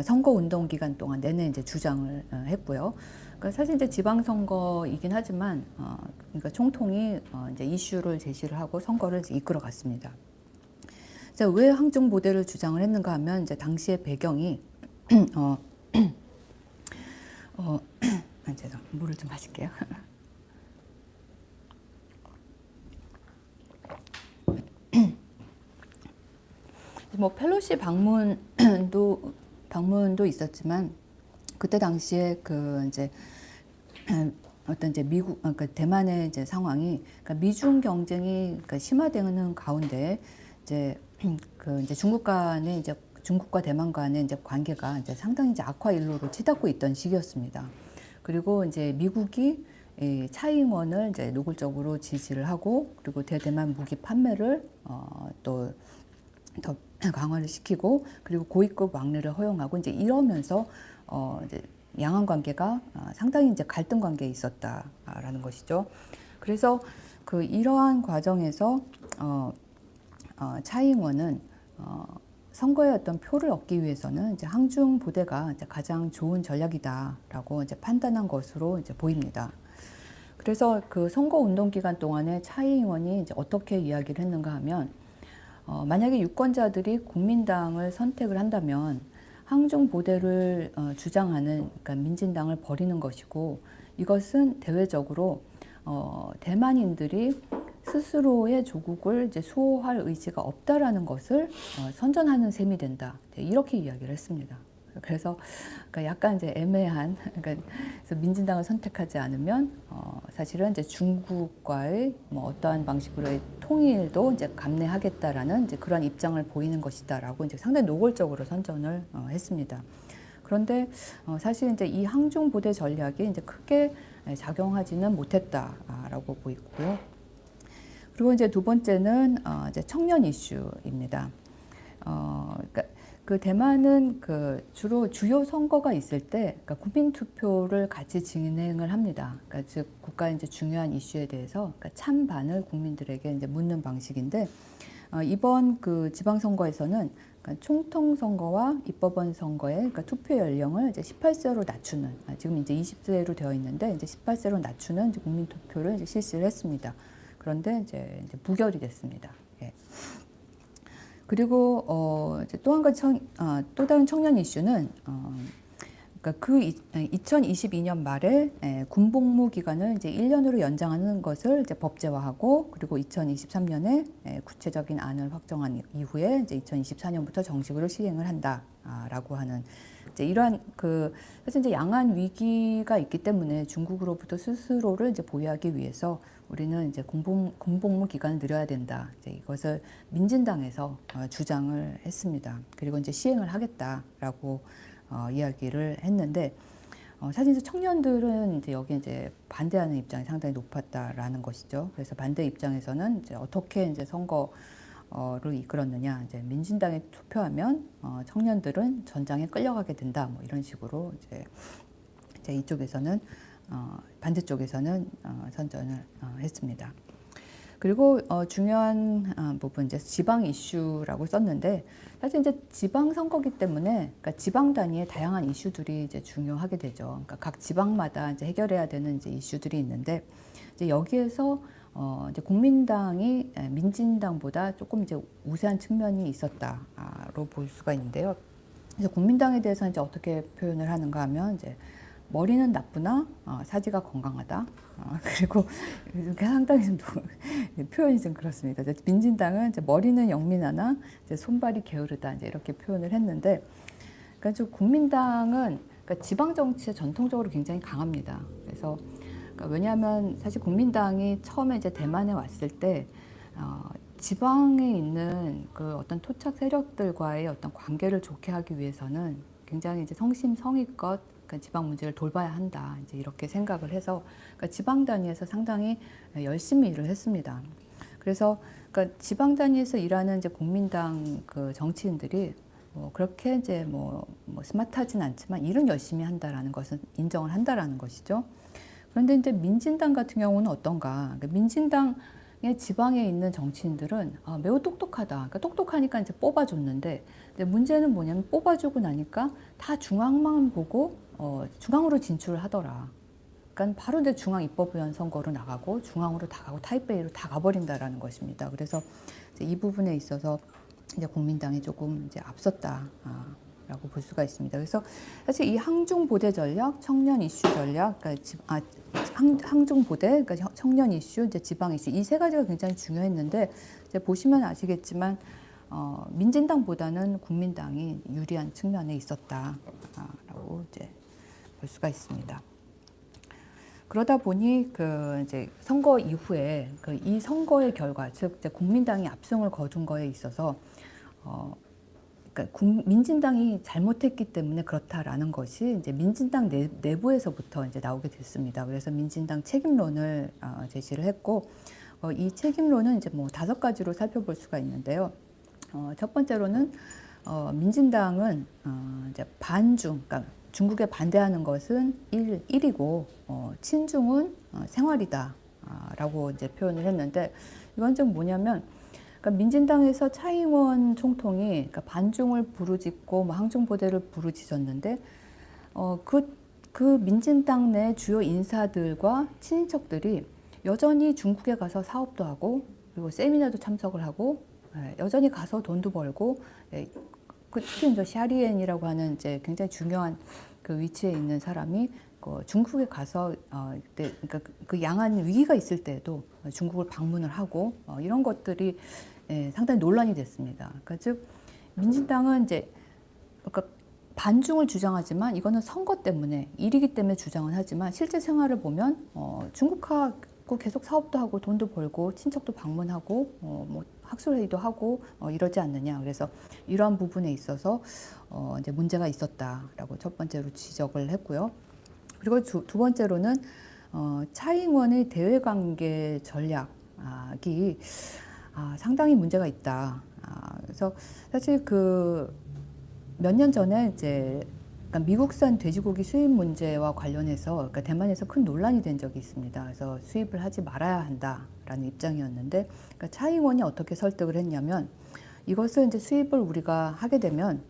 선거 운동 기간 동안 내내 이제 주장을 했고요. 그러니까 사실 이제 지방선거이긴 하지만 그러니까 총통이 이제 이슈를 제시를 하고 선거를 이제 이끌어갔습니다. 그래서 왜 항중보대를 주장을 했는가 하면 이제 당시의 배경이 죄송 물을 좀 마실게요. 뭐 펠로시 방문도 있었지만 그때 당시에 그 이제 어떤 이제 미국 그러니까 대만의 이제 상황이 그러니까 미중 경쟁이 그러니까 심화되는 가운데 이제 그 이제 중국과 대만 간의 이제 관계가 이제 상당히 이제 악화 일로로 치닫고 있던 시기였습니다. 그리고 이제 미국이 이 차이잉원을 이제 노골적으로 지지를 하고 그리고 대대만 무기 판매를 또 더 강화를 시키고 그리고 고위급 왕래를 허용하고 이제 이러면서 이제 양안 관계가 상당히 이제 갈등 관계에 있었다라는 것이죠. 그래서 그 이러한 과정에서 차이잉원은 선거에 어떤 표를 얻기 위해서는 이제 항중 보대가 이제 가장 좋은 전략이다라고 이제 판단한 것으로 이제 보입니다. 그래서 그 선거 운동 기간 동안에 차이잉원이 이제 어떻게 이야기를 했는가 하면 만약에 유권자들이 국민당을 선택을 한다면 항중 보대를 주장하는 그러니까 민진당을 버리는 것이고 이것은 대외적으로 대만인들이 스스로의 조국을 이제 수호할 의지가 없다라는 것을 선전하는 셈이 된다. 이렇게 이야기를 했습니다. 그래서 그러니까 약간 이제 애매한 그러니까 그래서 민진당을 선택하지 않으면 사실은 이제 중국과의 뭐 어떠한 방식으로의 통일도 이제 감내하겠다라는 이제 그런 입장을 보이는 것이다라고 이제 상당히 노골적으로 선전을 했습니다. 그런데 사실 이제 이 항중보대 전략이 이제 크게 작용하지는 못했다라고 보이고요. 그리고 이제 두 번째는 이제 청년 이슈입니다. 그러니까 그 대만은 그 주로 주요 선거가 있을 때 그러니까 국민 투표를 같이 진행을 합니다. 그러니까 즉 국가의 이제 중요한 이슈에 대해서 그러니까 찬반을 국민들에게 이제 묻는 방식인데 이번 그 지방 선거에서는 그러니까 총통 선거와 입법원 선거의 그러니까 투표 연령을 이제 18세로 낮추는 지금 이제 20세로 되어 있는데 이제 18세로 낮추는 이제 국민 투표를 이제 실시를 했습니다. 그런데 이제 부결이 됐습니다. 예. 그리고 이제 또 한 가지 또 다른 청년 이슈는 그러니까 2022년 말에 군복무 기간을 이제 1년으로 연장하는 것을 이제 법제화하고 그리고 2023년에 구체적인 안을 확정한 이후에 이제 2024년부터 정식으로 시행을 한다라고 하는 이제 이러한 사실 이제 양안 위기가 있기 때문에 중국으로부터 스스로를 이제 보호하기 위해서 우리는 이제 군복무 기간을 늘려야 된다. 이제 이것을 민진당에서 주장을 했습니다. 그리고 이제 시행을 하겠다라고 이야기를 했는데 사실 이제 청년들은 이제 여기 이제 반대하는 입장이 상당히 높았다라는 것이죠. 그래서 반대 입장에서는 이제 어떻게 이제 선거를 이끌었느냐, 이제 민진당에 투표하면 청년들은 전장에 끌려가게 된다, 뭐 이런 식으로 이제 이쪽에서는 반대쪽에서는 선전을 했습니다. 그리고 중요한 부분 이제 지방 이슈라고 썼는데 사실 이제 지방 선거기 때문에 그러니까 지방 단위의 다양한 이슈들이 이제 중요하게 되죠. 그러니까 각 지방마다 이제 해결해야 되는 이제 이슈들이 있는데 이제 여기에서 이제 국민당이 민진당보다 조금 이제 우세한 측면이 있었다로 볼 수가 있는데요. 그래서 국민당에 대해서 이제 어떻게 표현을 하는가 하면 이제 머리는 나쁘나 사지가 건강하다. 그리고 상당히 좀 표현이 좀 그렇습니다. 민진당은 이제 머리는 영민하나 이제 손발이 게으르다. 이제 이렇게 표현을 했는데, 그러니까 좀 국민당은 그러니까 지방 정치에 전통적으로 굉장히 강합니다. 그래서 그러니까 왜냐하면 사실 국민당이 처음에 이제 대만에 왔을 때 지방에 있는 그 어떤 토착 세력들과의 어떤 관계를 좋게 하기 위해서는 굉장히 이제 성심성의껏 지방 문제를 돌봐야 한다. 이제 이렇게 생각을 해서 그러니까 지방 단위에서 상당히 열심히 일을 했습니다. 그래서 그러니까 지방 단위에서 일하는 이제 국민당 그 정치인들이 그렇게 이제 뭐 스마트하진 않지만 일은 열심히 한다라는 것은 인정을 한다라는 것이죠. 그런데 이제 민진당 같은 경우는 어떤가? 그러니까 민진당의 지방에 있는 정치인들은 매우 똑똑하다. 그러니까 똑똑하니까 이제 뽑아줬는데, 근데 문제는 뭐냐면 뽑아주고 나니까 다 중앙만 보고 중앙으로 진출을 하더라. 그러니까 바로 이제 중앙 입법위원 선거로 나가고 중앙으로 다 가고 타이베이로 다 가버린다라는 것입니다. 그래서 이제 이 부분에 있어서 이제 국민당이 조금 이제 앞섰다라고 볼 수가 있습니다. 그래서 사실 이 항중보대 전략, 청년 이슈 전략, 그러니까 항중보대, 그러니까 청년 이슈, 이제 지방 이슈 이 세 가지가 굉장히 중요했는데 이제 보시면 아시겠지만 민진당보다는 국민당이 유리한 측면에 있었다라고 이제 볼 수가 있습니다. 그러다 보니 이제 선거 이후에 이 선거의 결과, 즉 이제 국민당이 압승을 거둔 거에 있어서 그러니까 민진당이 잘못했기 때문에 그렇다라는 것이 이제 민진당 내부에서부터 이제 나오게 됐습니다. 그래서 민진당 책임론을 제시를 했고 이 책임론은 이제 뭐 5가지로 살펴볼 수가 있는데요. 첫 번째로는 민진당은 이제 반중, 그러니까 중국에 반대하는 것은 일이고 친중은 생활이다라고 이제 표현을 했는데 이건 좀 뭐냐면 그러니까 민진당에서 차이잉원 총통이 그러니까 반중을 부르짖고 뭐 항중보대를 부르짖었는데 그 민진당 내 주요 인사들과 친인척들이 여전히 중국에 가서 사업도 하고 그리고 세미나도 참석을 하고 여전히 가서 돈도 벌고 특히 이제 샤리엔이라고 하는 이제 굉장히 중요한 그 위치에 있는 사람이 중국에 가서 그러니까 그 양안 위기가 있을 때도 중국을 방문을 하고 이런 것들이 상당히 논란이 됐습니다. 그러니까 즉 민진당은 이제 그러니까 반중을 주장하지만 이거는 선거 때문에 일이기 때문에 주장은 하지만 실제 생활을 보면 중국하고 계속 사업도 하고 돈도 벌고 친척도 방문하고 뭐 학술회의도 하고 이러지 않느냐. 그래서 이러한 부분에 있어서 이제 문제가 있었다라고 첫 번째로 지적을 했고요. 그리고 두 번째로는 차이잉원의 대외관계 전략이 상당히 문제가 있다. 그래서 사실 몇 년 전에 이제 그러니까 미국산 돼지고기 수입 문제와 관련해서 그러니까 대만에서 큰 논란이 된 적이 있습니다. 그래서 수입을 하지 말아야 한다라는 입장이었는데 그러니까 차이잉원이 어떻게 설득을 했냐면 이것을 이제 수입을 우리가 하게 되면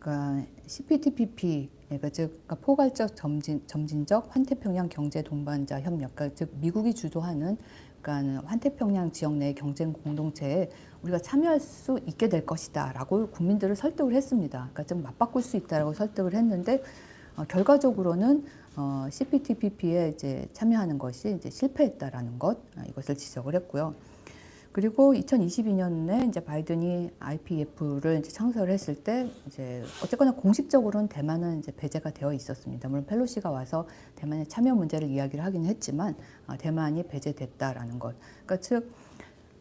그러니까 CPTPP 그러니까 포괄적 점진적 환태평양 경제 동반자 협력, 그러니까 즉 미국이 주도하는 그러니까 환태평양 지역 내 경쟁 공동체에 우리가 참여할 수 있게 될 것이다라고 국민들을 설득을 했습니다. 그러니까 좀 맞바꿀 수 있다라고 설득을 했는데 결과적으로는 CPTPP에 이제 참여하는 것이 이제 실패했다라는 것, 이것을 지적을 했고요. 그리고 2022년에 이제 바이든이 IPEF를 이제 창설을 했을 때 이제 어쨌거나 공식적으로는 대만은 이제 배제가 되어 있었습니다. 물론 펠로시가 와서 대만의 참여 문제를 이야기를 하긴 했지만 대만이 배제됐다라는 것. 그러니까 즉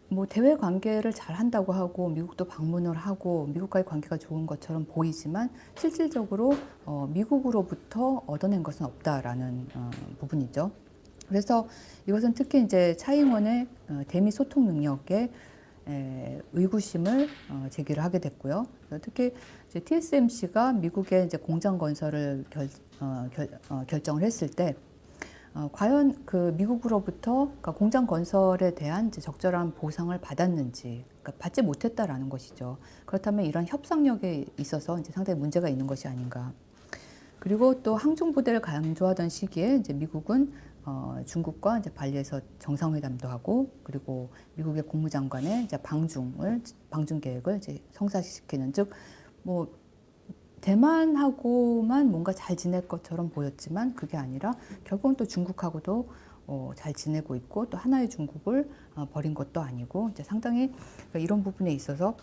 뭐 대외 관계를 잘 한다고 하고 미국도 방문을 하고 미국과의 관계가 좋은 것처럼 보이지만 실질적으로 미국으로부터 얻어낸 것은 없다라는 부분이죠. 그래서 이것은 특히 이제 차잉원의 대미 소통 능력에 의구심을 제기를 하게 됐고요. 특히 이제 TSMC가 미국의 이제 공장 건설을 결정을 했을 때 과연 그 미국으로부터 그러니까 공장 건설에 대한 이제 적절한 보상을 받았는지, 그러니까 받지 못했다라는 것이죠. 그렇다면 이런 협상력에 있어서 이제 상당히 문제가 있는 것이 아닌가. 그리고 또 항중 부대를 강조하던 시기에 이제 미국은 중국과 이제 발리에서 정상회담도 하고 그리고 미국의 국무장관의 이제 방중 계획을 이제 성사시키는 즉 뭐 대만하고만 뭔가 잘 지낼 것처럼 보였지만 그게 아니라 결국은 또 중국하고도 잘 지내고 있고 또 하나의 중국을 버린 것도 아니고 이제 상당히 이런 부분에 있어서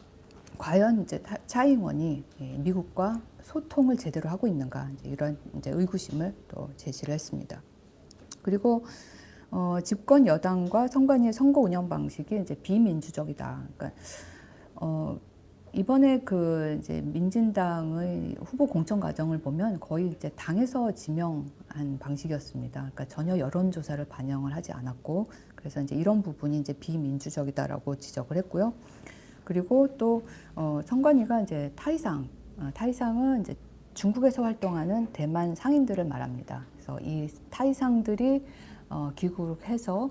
과연 이제 차잉원이 미국과 소통을 제대로 하고 있는가 이제 이런 이제 의구심을 또 제시를 했습니다. 그리고 집권 여당과 선관위의 선거 운영 방식이 이제 비민주적이다. 그러니까 이번에 그 이제 민진당의 후보 공천 과정을 보면 거의 이제 당에서 지명한 방식이었습니다. 그러니까 전혀 여론조사를 반영을 하지 않았고, 그래서 이제 이런 부분이 이제 비민주적이다라고 지적을 했고요. 그리고 또 선관위가 이제 타이상은 이제 중국에서 활동하는 대만 상인들을 말합니다. 그래서 이 타이상들이 귀국해서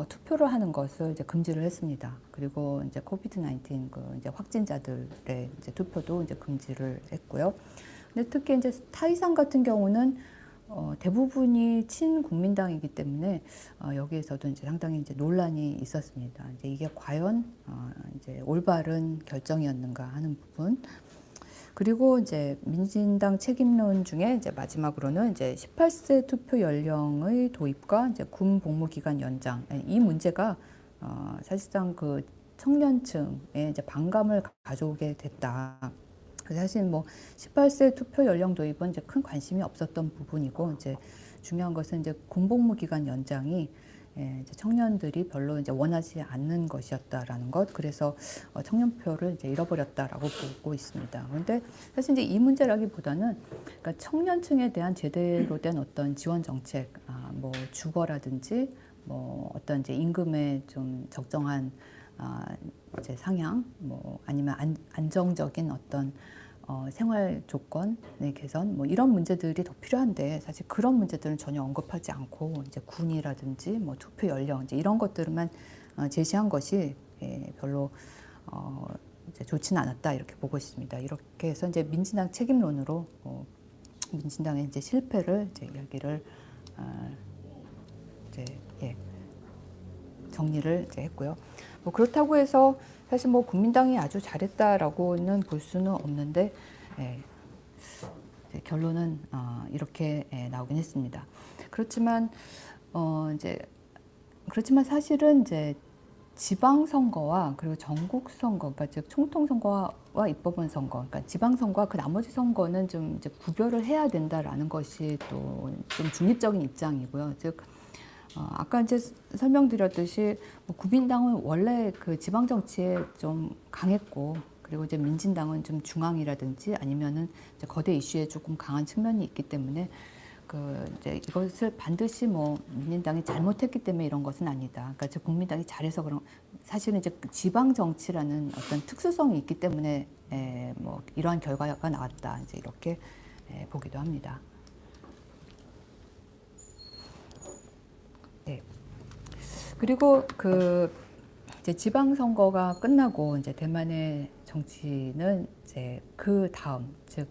투표를 하는 것을 이제 금지를 했습니다. 그리고 이제 코비드-19 그 이제 확진자들의 이제 투표도 이제 금지를 했고요. 근데 특히 이제 타이상 같은 경우는 대부분이 친국민당이기 때문에 여기에서도 이제 상당히 이제 논란이 있었습니다. 이제 이게 과연 이제 올바른 결정이었는가 하는 부분. 그리고 이제 민진당 책임론 중에 이제 마지막으로는 이제 18세 투표 연령의 도입과 이제 군 복무 기간 연장 이 문제가 사실상 그 청년층에 이제 반감을 가져오게 됐다. 사실 뭐 18세 투표 연령 도입은 이제 큰 관심이 없었던 부분이고 이제 중요한 것은 이제 군 복무 기간 연장이 이제 청년들이 별로 이제 원하지 않는 것이었다라는 것. 그래서 청년표를 이제 잃어버렸다라고 보고 있습니다. 그런데 사실 이제 이 문제라기보다는 그러니까 청년층에 대한 제대로 된 어떤 지원 정책, 뭐 주거라든지 뭐 어떤 이제 임금의 좀 적정한 이제 상향, 뭐 아니면 안정적인 어떤 생활 조건의 개선 뭐 이런 문제들이 더 필요한데 사실 그런 문제들은 전혀 언급하지 않고 이제 군이라든지 뭐 투표 연령 이제 이런 것들만 제시한 것이 별로 이제 좋지는 않았다 이렇게 보고 있습니다. 이렇게 해서 이제 민진당 책임론으로 민진당의 이제 실패를 이제 이야기를 이제 정리를 이제 했고요. 뭐 그렇다고 해서 사실 뭐 국민당이 아주 잘했다라고는 볼 수는 없는데 결론은 이렇게 나오긴 했습니다. 그렇지만 그렇지만 사실은 이제 지방선거와 그리고 전국선거, 그러니까 즉 총통선거와 입법원 선거, 그러니까 지방선거와 그 나머지 선거는 좀 이제 구별을 해야 된다라는 것이 또 좀 중립적인 입장이고요. 즉 아까 이제 설명드렸듯이 국민당은 원래 그 지방 정치에 좀 강했고 그리고 이제 민진당은 좀 중앙이라든지 아니면은 이제 거대 이슈에 조금 강한 측면이 있기 때문에 그 이제 이것을 반드시 뭐 민진당이 잘못했기 때문에 이런 것은 아니다. 그러니까 저 국민당이 잘해서 그런 사실은 이제 지방 정치라는 어떤 특수성이 있기 때문에 뭐 이러한 결과가 나왔다. 이제 이렇게 보기도 합니다. 네. 그리고 그 이제 지방선거가 끝나고 이제 대만의 정치는 이제 그 다음 즉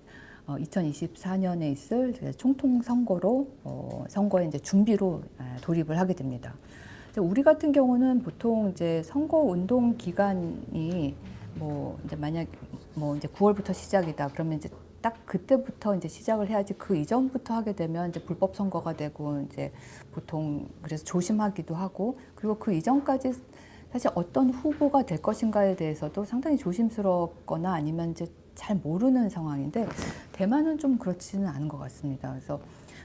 2024년에 있을 총통 선거로 선거에 이제 준비로 돌입을 하게 됩니다. 우리 같은 경우는 보통 이제 선거 운동 기간이 뭐 이제 만약 뭐 이제 9월부터 시작이다 그러면 이제 딱 그때부터 이제 시작을 해야지 그 이전부터 하게 되면 이제 불법 선거가 되고 이제 보통 그래서 조심하기도 하고 그리고 그 이전까지 사실 어떤 후보가 될 것인가에 대해서도 상당히 조심스럽거나 아니면 이제 잘 모르는 상황인데 대만은 좀 그렇지는 않은 것 같습니다. 그래서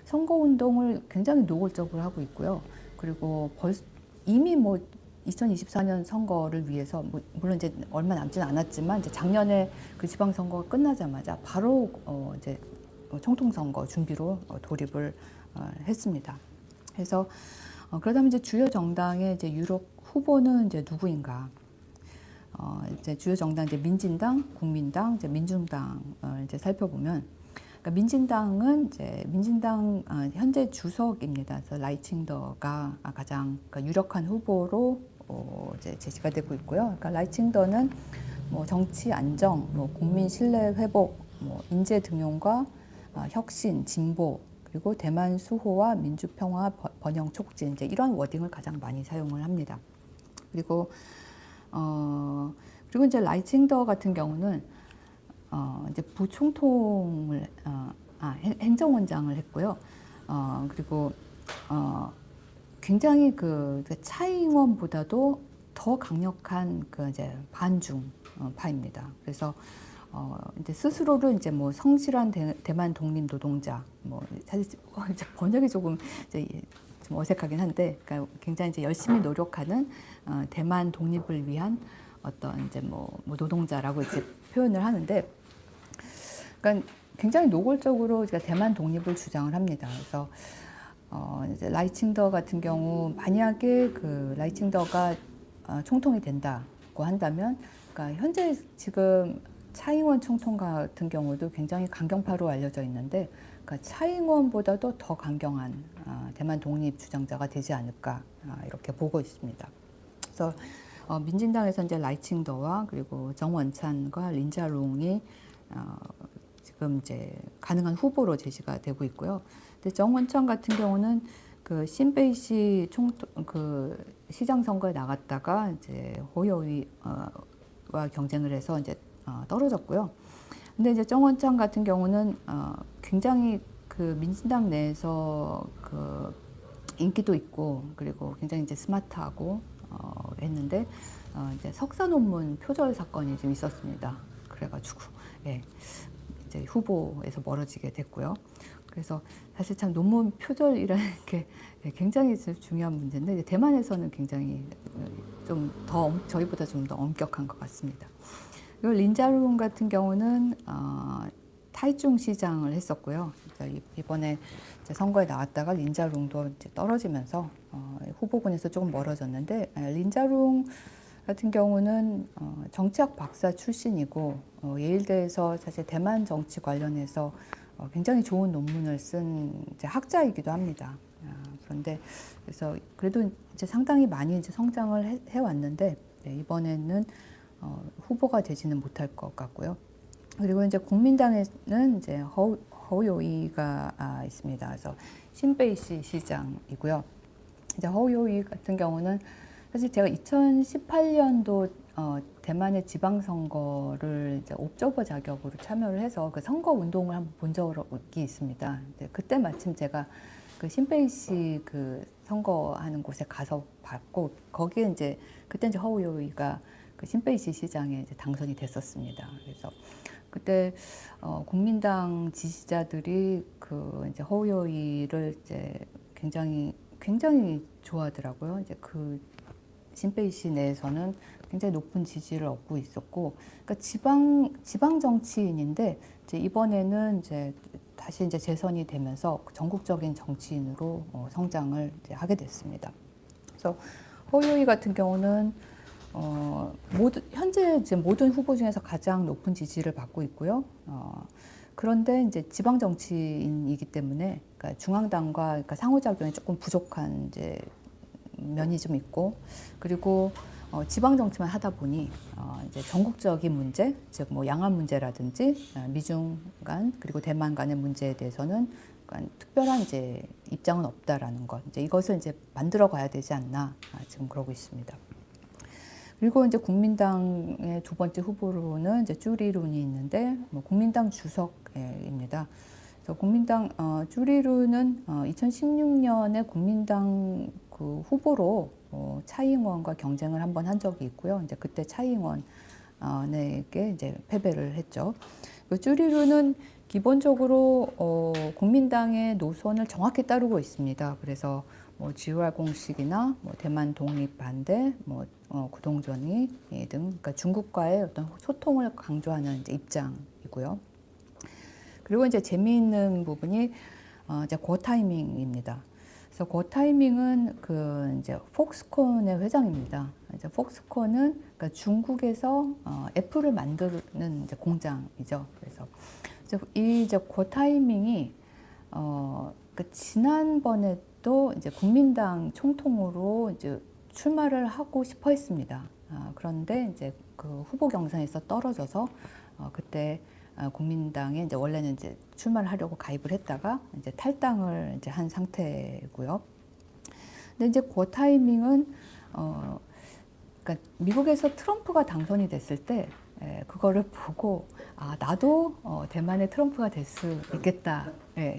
선거 운동을 굉장히 노골적으로 하고 있고요. 그리고 이미 뭐 2024년 선거를 위해서 물론 이제 얼마 남지는 않았지만 이제 작년에 그 지방 선거가 끝나자마자 바로 이제 총통 선거 준비로 돌입을 했습니다. 그래서 그러다면 이제 주요 정당의 이제 유력 후보는 이제 누구인가? 이제 주요 정당 이제 민진당, 국민당, 이제 민중당을 이제 살펴보면 그러니까 민진당 현재 주석입니다. 그래서 라이칭더가 가장 그러니까 유력한 후보로 이제 제시가 되고 있고요. 그러니까 라이칭더는 뭐 정치 안정, 뭐 국민 신뢰 회복, 뭐 인재 등용과 혁신, 진보 그리고 대만 수호와 민주 평화 번영 촉진 이제 이런 워딩을 가장 많이 사용을 합니다. 그리고 그리고 이제 라이칭더 같은 경우는 이제 부총통을 행정원장을 했고요. 그리고 굉장히 그 차이잉원보다도 더 강력한 그 이제 반중파입니다. 그래서 이제 스스로를 이제 뭐 성실한 대만 독립 노동자 뭐 사실 이제 번역이 조금 이제 좀 어색하긴 한데, 그러니까 굉장히 이제 열심히 노력하는 대만 독립을 위한 어떤 이제 뭐 노동자라고 이제 표현을 하는데, 그러니까 굉장히 노골적으로 대만 독립을 주장을 합니다. 그래서 이제 라이칭더 같은 경우 만약에 그 라이칭더가 총통이 된다고 한다면, 그러니까 현재 지금 차잉원 총통 같은 경우도 굉장히 강경파로 알려져 있는데, 그러니까 차잉원보다도 더 강경한 대만 독립 주장자가 되지 않을까 이렇게 보고 있습니다. 그래서 민진당에서 이제 라이칭더와 그리고 정원찬과 린자롱이 지금 이제 가능한 후보로 제시가 되고 있고요. 근데 정원찬 같은 경우는 그 신베이시 그 시장 선거에 나갔다가 이제 호요이와 경쟁을 해서 이제 떨어졌고요. 근데 이제 정원찬 같은 경우는 굉장히 그 민진당 내에서 그 인기도 있고 그리고 굉장히 이제 스마트하고 했는데 이제 석사 논문 표절 사건이 좀 있었습니다. 그래가지고 예, 이제 후보에서 멀어지게 됐고요. 그래서 사실 참 논문 표절이라는 게 굉장히 중요한 문제인데 이제 대만에서는 굉장히 좀 더 저희보다 좀 더 엄격한 것 같습니다. 그리고 린자룽 같은 경우는 타이중 시장을 했었고요. 이번에 선거에 나왔다가 린자룽도 이제 떨어지면서 후보군에서 조금 멀어졌는데, 린자룽 같은 경우는 정치학 박사 출신이고 예일대에서 사실 대만 정치 관련해서 굉장히 좋은 논문을 쓴 이제 학자이기도 합니다. 그런데 그래서 그래도 이제 상당히 많이 이제 성장을 해왔는데 이번에는 후보가 되지는 못할 것 같고요. 그리고 이제 국민당에는 이제 허우요이가 있습니다. 그래서 신베이시 시장이고요. 이제 허우요이 같은 경우는 사실 제가 2018년도 대만의 지방선거를 이제 옵저버 자격으로 참여를 해서 그 선거 운동을 한번 본 적이 있습니다. 그때 마침 제가 그 신베이시 그 선거하는 곳에 가서 봤고, 거기에 이제 그때 이제 허우요이가 그 신베이시 시장에 이제 당선이 됐었습니다. 그래서 그때 국민당 지지자들이 그 이제 허우요이를 이제 굉장히 좋아하더라고요. 이제 그 신베이시 내에서는 굉장히 높은 지지를 얻고 있었고, 그러니까 지방 정치인인데 이제 이번에는 이제 다시 이제 재선이 되면서 전국적인 정치인으로 성장을 이제 하게 됐습니다. 그래서 허우요이 같은 경우는 현재 이제 모든 후보 중에서 가장 높은 지지를 받고 있고요. 그런데 이제 지방 정치인이기 때문에 그러니까 중앙당과 그러니까 상호작용이 조금 부족한 이제 면이 좀 있고, 그리고 지방 정치만 하다 보니 이제 전국적인 문제, 즉 뭐 양안 문제라든지 미중 간 그리고 대만 간의 문제에 대해서는 그러니까 특별한 이제 입장은 없다라는 것, 이제 이것을 이제 만들어 가야 되지 않나 지금 그러고 있습니다. 그리고 이제 국민당의 두 번째 후보로는 이제 쭈리룬이 있는데, 뭐 국민당 주석 입니다. 그래서 국민당 쭈리루는 2016년에 국민당 그 후보로 차이잉원과 경쟁을 한번 한 적이 있고요. 이제 그때 차이잉원에게 이제 패배를 했죠. 쭈리루는 기본적으로 국민당의 노선을 정확히 따르고 있습니다. 그래서 뭐 GR 공식이나 뭐 대만 독립 반대, 뭐 구동정의 등 그러니까 중국과의 어떤 소통을 강조하는 이제 입장이고요. 그리고 이제 재미있는 부분이 이제 고 타이밍입니다. 그래서 고 타이밍은 그 이제 폭스콘의 회장입니다. 이제 폭스콘은 그러니까 중국에서 애플을 만드는 이제 공장이죠. 그래서 이 이제 고 타이밍이 그러니까 지난번에도 이제 국민당 총통으로 이제 출마를 하고 싶어 했습니다. 그런데 이제 그 후보 경선에서 떨어져서 그때 국민당에 이제 원래는 이제 출마를 하려고 가입을 했다가 이제 탈당을 이제 한 상태고요. 근데 이제 그 타이밍은 그러니까 미국에서 트럼프가 당선이 됐을 때 그거를 보고 나도 대만의 트럼프가 될 수 있겠다.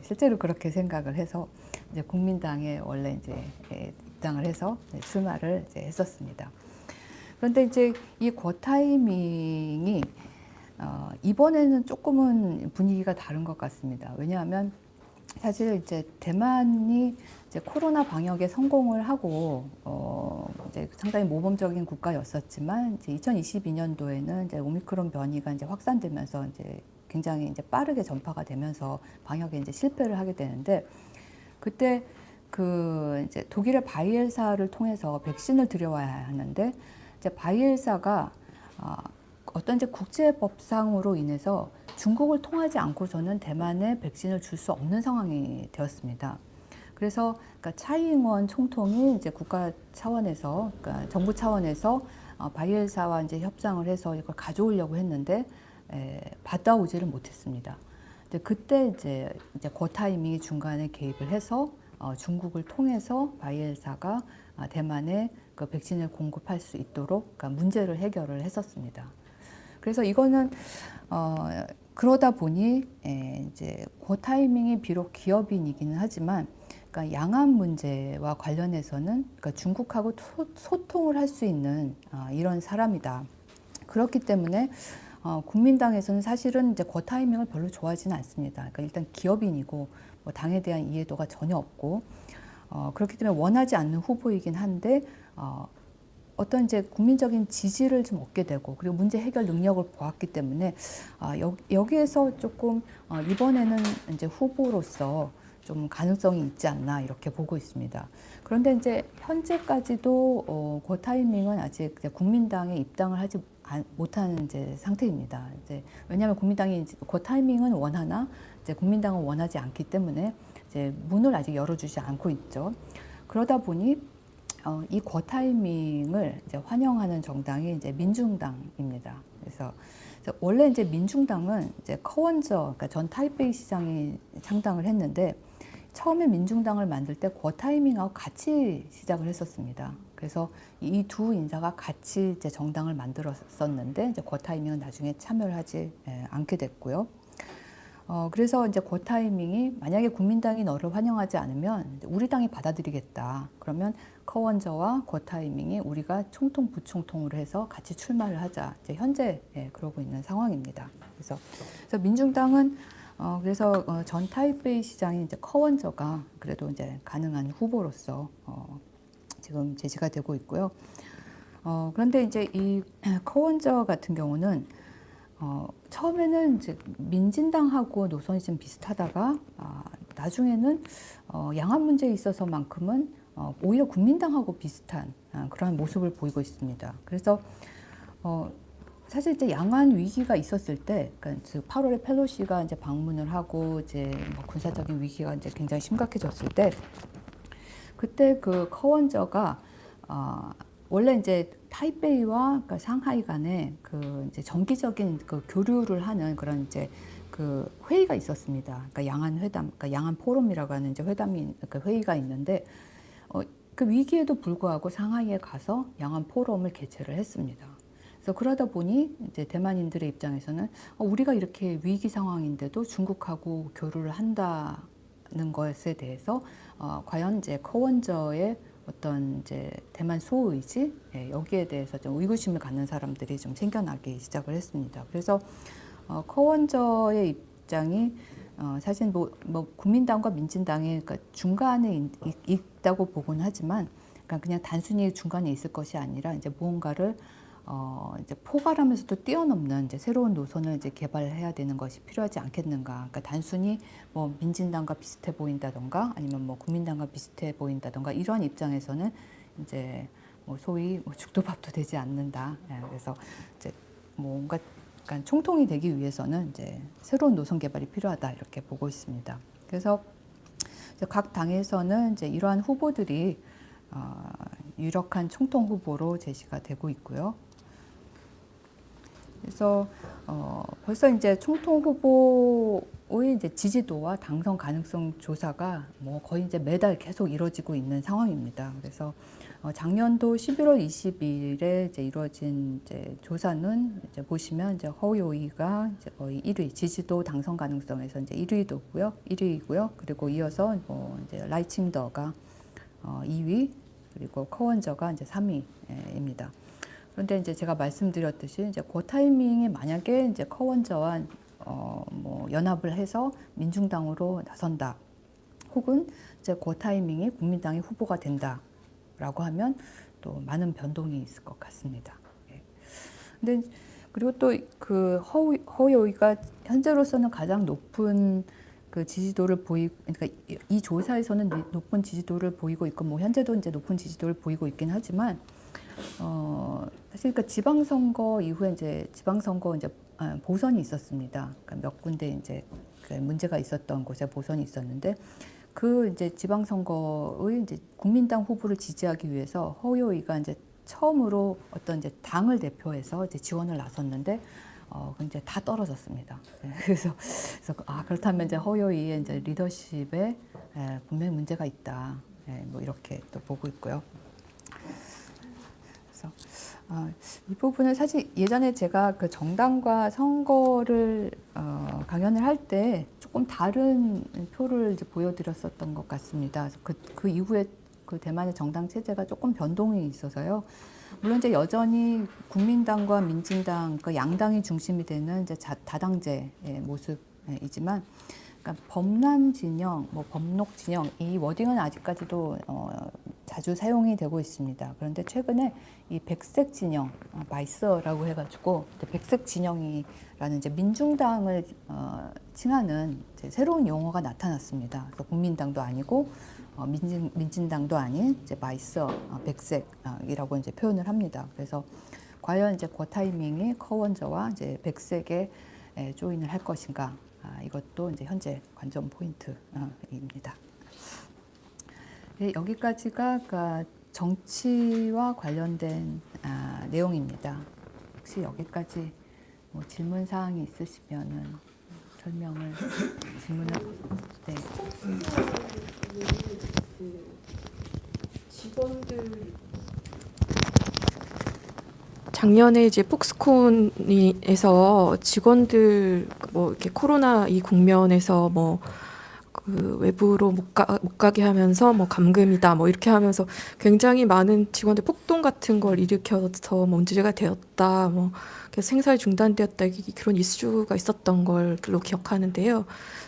실제로 그렇게 생각을 해서 이제 국민당에 원래 이제 입당을 해서 출마를 이제 했었습니다. 그런데 이제 이 고 타이밍이 이번에는 조금은 분위기가 다른 것 같습니다. 왜냐하면 사실 이제 대만이 이제 코로나 방역에 성공을 하고 이제 상당히 모범적인 국가였었지만 이제 2022년도에는 이제 오미크론 변이가 이제 확산되면서 이제 굉장히 이제 빠르게 전파가 되면서 방역에 이제 실패를 하게 되는데 그때 그 이제 독일의 바이엘사를 통해서 백신을 들여와야 하는데 이제 바이엘사가 어떤 이제 국제법상으로 인해서 중국을 통하지 않고서는 대만에 백신을 줄 수 없는 상황이 되었습니다. 그래서 그러니까 차이잉원 총통이 이제 국가 차원에서, 그러니까 정부 차원에서 바이엘사와 이제 협상을 해서 이걸 가져오려고 했는데 받아오지를 못했습니다. 근데 그때 이제 그 타이밍이 중간에 개입을 해서 중국을 통해서 바이엘사가 대만에 그 백신을 공급할 수 있도록 그러니까 문제를 해결을 했었습니다. 그래서 이거는 그러다 보니 이제 그 타이밍이 비록 기업인이기는 하지만 그러니까 양안 문제와 관련해서는 그러니까 중국하고 소통을 할 수 있는 이런 사람이다. 그렇기 때문에 국민당에서는 사실은 이제 그 타이밍을 별로 좋아하지는 않습니다. 그러니까 일단 기업인이고 뭐 당에 대한 이해도가 전혀 없고 그렇기 때문에 원하지 않는 후보이긴 한데 어떤 이제 국민적인 지지를 좀 얻게 되고 그리고 문제 해결 능력을 보았기 때문에 여기에서 조금 이번에는 이제 후보로서 좀 가능성이 있지 않나 이렇게 보고 있습니다. 그런데 이제 현재까지도 그 타이밍은 아직 이제 국민당에 입당을 하지 못한 이제 상태입니다. 이제 왜냐하면 국민당이 그 타이밍은 원하나 이제 국민당은 원하지 않기 때문에 이제 문을 아직 열어주지 않고 있죠. 그러다 보니 이 고 타이밍을 이제 환영하는 정당이 이제 민중당입니다. 그래서 원래 이제 민중당은 이제 커원저, 그러니까 전 타이베이 시장이 창당을 했는데 처음에 민중당을 만들 때 고 타이밍하고 같이 시작을 했었습니다. 그래서 이 두 인사가 같이 이제 정당을 만들었었는데 이제 고 타이밍은 나중에 참여를 하지 않게 됐고요. 그래서 이제 고 타이밍이 만약에 국민당이 너를 환영하지 않으면 우리 당이 받아들이겠다. 그러면 커원저와 고 타이밍이 우리가 총통 부총통으로 해서 같이 출마를 하자. 이제 현재 그러고 있는 상황입니다. 그래서 민중당은 그래서 전 타이베이 시장인 이제 커원저가 그래도 이제 가능한 후보로서 지금 제시가 되고 있고요. 그런데 이제 이 커원저 같은 경우는 처음에는 이제 민진당하고 노선이 좀 비슷하다가 나중에는 양안 문제에 있어서만큼은 오히려 국민당하고 비슷한 그런 모습을 보이고 있습니다. 그래서 사실 이제 양안 위기가 있었을 때, 그러니까 8월에 펠로시가 이제 방문을 하고 이제 뭐 군사적인 위기가 이제 굉장히 심각해졌을 때, 그때 그 커원저가 원래 이제 타이베이와 그러니까 상하이 간에 그 이제 정기적인 그 교류를 하는 그런 이제 그 회의가 있었습니다. 그러니까 양안 회담, 그러니까 양안 포럼이라고 하는 이제 그 회의가 있는데 그 위기에도 불구하고 상하이에 가서 양안 포럼을 개최를 했습니다. 그래서 그러다 보니 이제 대만인들의 입장에서는 우리가 이렇게 위기 상황인데도 중국하고 교류를 한다는 것에 대해서 과연 이제 커원저의 어떤 이제 대만 수호 의지 여기에 대해서 좀 의구심을 갖는 사람들이 좀 생겨나기 시작을 했습니다. 그래서 커원저의 입장이 사실 뭐 국민당과 민진당이 그러니까 중간에 있다고 보곤 하지만 그러니까 그냥 단순히 중간에 있을 것이 아니라 이제 무언가를 이제 포괄하면서도 뛰어넘는 이제 새로운 노선을 이제 개발해야 되는 것이 필요하지 않겠는가. 그러니까 단순히 뭐 민진당과 비슷해 보인다던가 아니면 뭐 국민당과 비슷해 보인다던가 이러한 입장에서는 이제 뭐 소위 뭐 죽도 밥도 되지 않는다. 그래서 이제 뭔가 약간 총통이 되기 위해서는 이제 새로운 노선 개발이 필요하다 이렇게 보고 있습니다. 그래서 이제 각 당에서는 이제 이러한 후보들이 유력한 총통 후보로 제시가 되고 있고요. 그래서 벌써 이제 총통 후보의 이제 지지도와 당선 가능성 조사가 뭐 거의 이제 매달 계속 이루어지고 있는 상황입니다. 그래서 작년도 11월 22일에 이제 이루어진 이제 조사는 이제 보시면 이제 허우요이가 이제 거의 1위, 지지도 당선 가능성에서 이제 1위이고요. 그리고 이어서 뭐 이제 라이칭더가 2위, 그리고 커원저가 이제 3위입니다. 그런데 이제 제가 말씀드렸듯이 이제 그 타이밍에 만약에 이제 커원저와 뭐 연합을 해서 민중당으로 나선다, 혹은 이제 그 타이밍에 국민당이 후보가 된다라고 하면 또 많은 변동이 있을 것 같습니다. 근데 그리고 또 그 허우요이가 현재로서는 가장 높은 그 지지도를 그러니까 이 조사에서는 높은 지지도를 보이고 있고, 뭐 현재도 이제 높은 지지도를 보이고 있긴 하지만, 사실 그 지방선거 이후에 이제 보선이 있었습니다. 그러니까 몇 군데 이제 그 문제가 있었던 곳에 보선이 있었는데, 그 이제 지방선거의 이제 국민당 후보를 지지하기 위해서 허우요이가 이제 처음으로 어떤 이제 당을 대표해서 이제 지원을 나섰는데, 이제 다 떨어졌습니다. 그래서 그렇다면 이제 허우요이의 이제 리더십에 분명히 문제가 있다. 뭐 이렇게 또 보고 있고요. 그래서 이 부분은 사실 예전에 제가 그 정당과 선거를 강연을 할 때 조금 다른 표를 이제 보여드렸었던 것 같습니다. 그 이후에 그 대만의 정당 체제가 조금 변동이 있어서요. 물론 이제 여전히 국민당과 민진당, 그 양당이 중심이 되는 이제 다당제의 모습이지만, 그러니까 범람 진영, 뭐 범록 진영, 이 워딩은 아직까지도 자주 사용이 되고 있습니다. 그런데 최근에 이 백색 진영, 마이스라고 해가지고 백색 진영이라는 이제 민중당을 칭하는 이제 새로운 용어가 나타났습니다. 그래서 국민당도 아니고 민진당도 아닌 이제 마이스, 백색이라고 이제 표현을 합니다. 그래서 과연 이제 그 타이밍에 커원저와 이제 백색에 조인을 할 것인가? 이것도 이제 현재 관전 포인트입니다. 네, 여기까지가 그러니까 정치와 관련된 내용입니다. 혹시 여기까지 뭐 질문 사항이 있으시면은 질문을 네. 직원들 작년에 이제 폭스콘에서 직원들 뭐 이렇게 코로나 이 국면에서 뭐 그 외부로 못 가게 하면서 뭐 감금이다 뭐 이렇게 하면서 굉장히 많은 직원들 폭동 같은 걸 일으켜서 문제가 되었다, 뭐 그래서 생산이 중단되었다, 그런 이슈가 있었던 걸로 기억하는데요.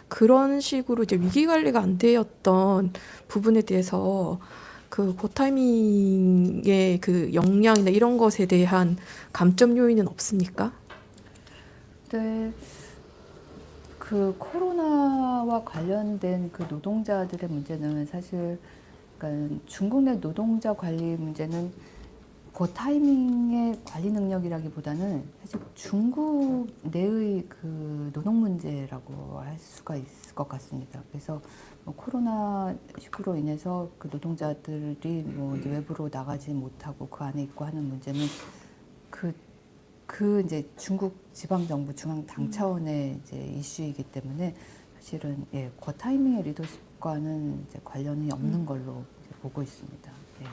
그런 식으로 이제 위기 관리가 안 되었던 부분에 대해서 그 타이밍의 그 역량이나 이런 것에 대한 감점 요인은 없습니까? 네, 그 코로나와 관련된 그 노동자들의 문제는 사실 그러니까 중국 내 노동자 관리 문제는 그 타이밍의 관리 능력이라기보다는 사실 중국 내의 그 노동 문제라고 할 수가 있을 것 같습니다. 그래서 뭐 코로나19로 인해서 그 노동자들이 뭐 이제 외부로 나가지 못하고 그 안에 있고 하는 문제는 그 이제 중국 지방 정부 중앙 당 차원의 이제 이슈이기 때문에 사실은 그 타이밍의 리더십과는 이제 관련이 없는 걸로 이제 보고 있습니다. 네.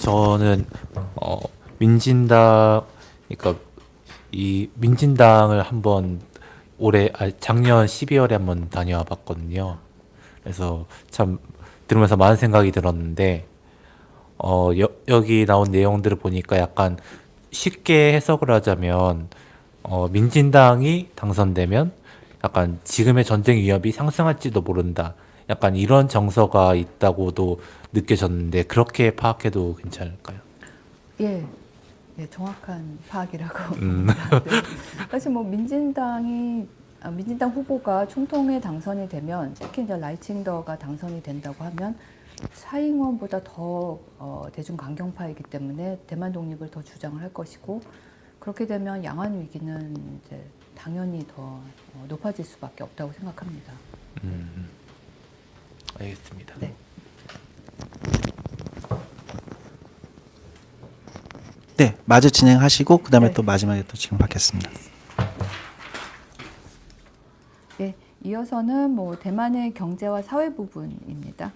저는 민진당 그러니까 이 민진당을 한번 작년 12월에 한번 다녀와 봤거든요. 그래서 참 들으면서 많은 생각이 들었는데 여기 나온 내용들을 보니까 약간 쉽게 해석을 하자면 민진당이 당선되면 약간 지금의 전쟁 위협이 상승할지도 모른다. 약간 이런 정서가 있다고도 느껴졌는데 그렇게 파악해도 괜찮을까요? 예, 예, 정확한 파악이라고 봅니다. 네. 사실 뭐 민진당 후보가 총통에 당선이 되면 특히 이제 라이칭더가 당선이 된다고 하면 차잉원보다 더 대중 강경파이기 때문에 대만 독립을 더 주장을 할 것이고 그렇게 되면 양안 위기는 이제 당연히 더 높아질 수밖에 없다고 생각합니다. 알겠습니다. 네. 네, 마저 진행하시고 그다음에 네. 또 마지막에 또 질문 받겠습니다. 예, 이어서는 뭐 대만의 경제와 사회 부분입니다.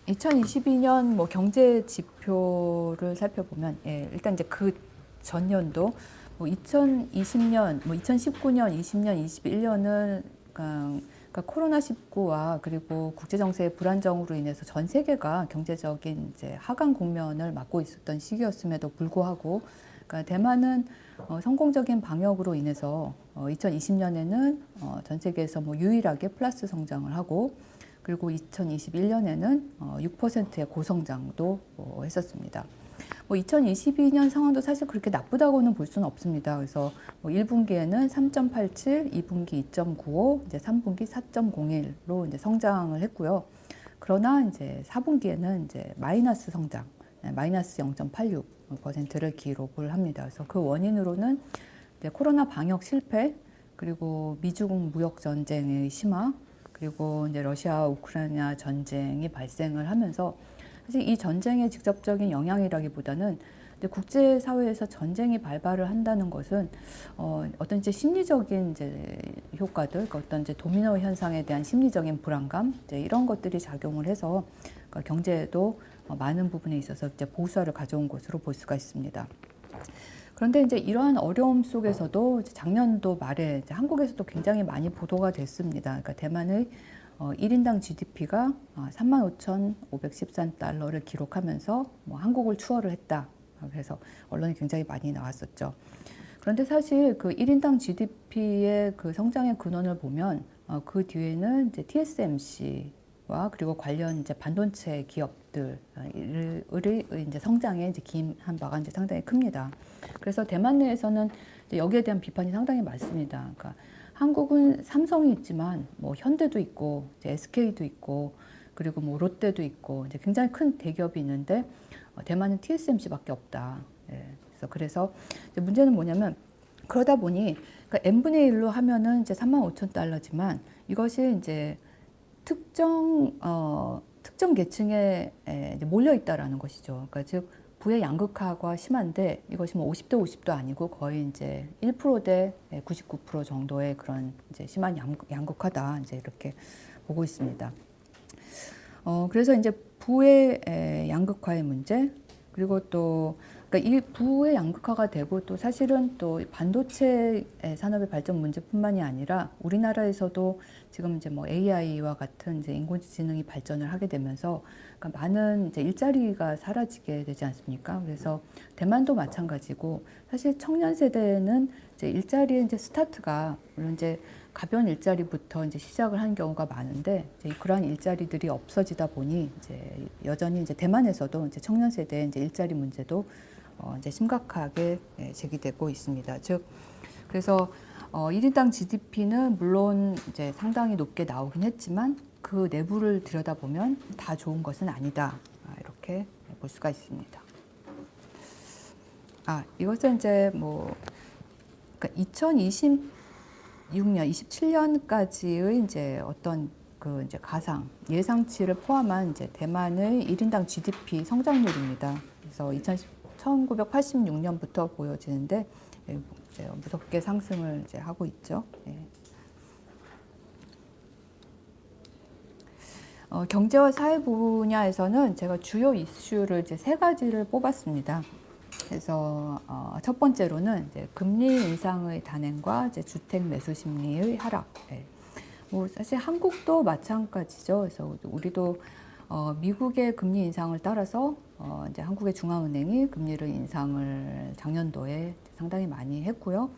2022년 뭐 경제 지표를 살펴보면 일단 이제 그 전년도 2020년, 2019년, 20년, 21년은 그러니까 코로나19와 그리고 국제 정세의 불안정으로 인해서 전 세계가 경제적인 이제 하강 국면을 맞고 있었던 시기였음에도 불구하고 그러니까 대만은 성공적인 방역으로 인해서 2020년에는 전 세계에서 뭐 유일하게 플러스 성장을 하고 그리고 2021년에는 6%의 고성장도 했었습니다. 2022년 상황도 사실 그렇게 나쁘다고는 볼 수는 없습니다. 그래서 1분기에는 3.87, 2분기 2.95, 이제 3분기 4.01로 이제 성장을 했고요. 그러나 이제 4분기에는 이제 마이너스 성장, 마이너스 0.86%를 기록을 합니다. 그래서 그 원인으로는 이제 코로나 방역 실패, 그리고 미중 무역 전쟁의 심화, 그리고 이제 러시아 우크라이나 전쟁이 발생을 하면서 사실 이 전쟁의 직접적인 영향이라기보다는 국제 사회에서 전쟁이 발발을 한다는 것은 어떤 이제 심리적인 이제 효과들, 어떤 이제 도미노 현상에 대한 심리적인 불안감 이제 이런 것들이 작용을 해서 그러니까 경제에도 많은 부분에 있어서 이제 보수화를 가져온 것으로 볼 수가 있습니다. 그런데 이제 이러한 어려움 속에서도 이제 작년도 말에 이제 한국에서도 굉장히 많이 보도가 됐습니다. 그러니까 대만의 1인당 GDP가 35,513달러를 기록하면서 뭐 한국을 추월을 했다. 그래서 언론이 굉장히 많이 나왔었죠. 그런데 사실 그 1인당 GDP의 그 성장의 근원을 보면 그 뒤에는 이제 TSMC와 그리고 관련 이제 반도체 기업들의 이제 성장에 이제 기인한 바가 이제 상당히 큽니다. 그래서 대만 내에서는 여기에 대한 비판이 상당히 많습니다. 그러니까 한국은 삼성이 있지만 뭐 현대도 있고 이제 SK도 있고 그리고 뭐 롯데도 있고 이제 굉장히 큰 대기업이 있는데 대만은 TSMC밖에 없다. 그래서 이제 문제는 뭐냐면 그러다 보니 그러니까 n분의 1로 하면은 이제 35,000달러지만 이것이 이제 특정 계층에 이제 몰려 있다라는 것이죠. 그러니까 즉 부의 양극화가 심한데 이것이 뭐 50대 50도 아니고 거의 이제 1%대 99% 정도의 그런 이제 심한 양극화다 이제 이렇게 보고 있습니다. 그래서 이제 부의 양극화의 문제 그리고 또 그러니까 이 부의 양극화가 되고 또 사실은 또 반도체 산업의 발전 문제뿐만이 아니라 우리나라에서도 지금 이제 뭐 AI와 같은 이제 인工지능이 발전을 하게 되면서 그러니까 많은 이제 일자리가 사라지게 되지 않습니까? 그래서 대만도 마찬가지고 사실 청년 세대는 이제 일자리의 이제 스타트가 물론 이제 가벼운 일자리부터 이제 시작을 하는 경우가 많은데 이제 그러한 일자리들이 없어지다 보니 이제 여전히 이제 대만에서도 이제 청년 세대의 이제 일자리 문제도 이제 심각하게 제기되고 있습니다. 즉 그래서 1인당 GDP는 물론 이제 상당히 높게 나오긴 했지만 그 내부를 들여다보면 다 좋은 것은 아니다. 이렇게 볼 수가 있습니다. 이것은 이제 뭐 그러니까 2026년, 27년까지의 이제 어떤 그 이제 가상 예상치를 포함한 이제 대만의 1인당 GDP 성장률입니다. 그래서 1986년부터 보여지는데 이제 무섭게 상승을 이제 하고 있죠. 경제와 사회 분야에서는 제가 주요 이슈를 이제 세 가지를 뽑았습니다. 그래서 첫 번째로는 이제 금리 인상의 단행과 이제 주택 매수 심리의 하락. 예. 뭐 사실 한국도 마찬가지죠. 그래서 우리도 미국의 금리 인상을 따라서 이제 한국의 중앙은행이 금리를 인상을 작년도에 상당히 많이 했고요.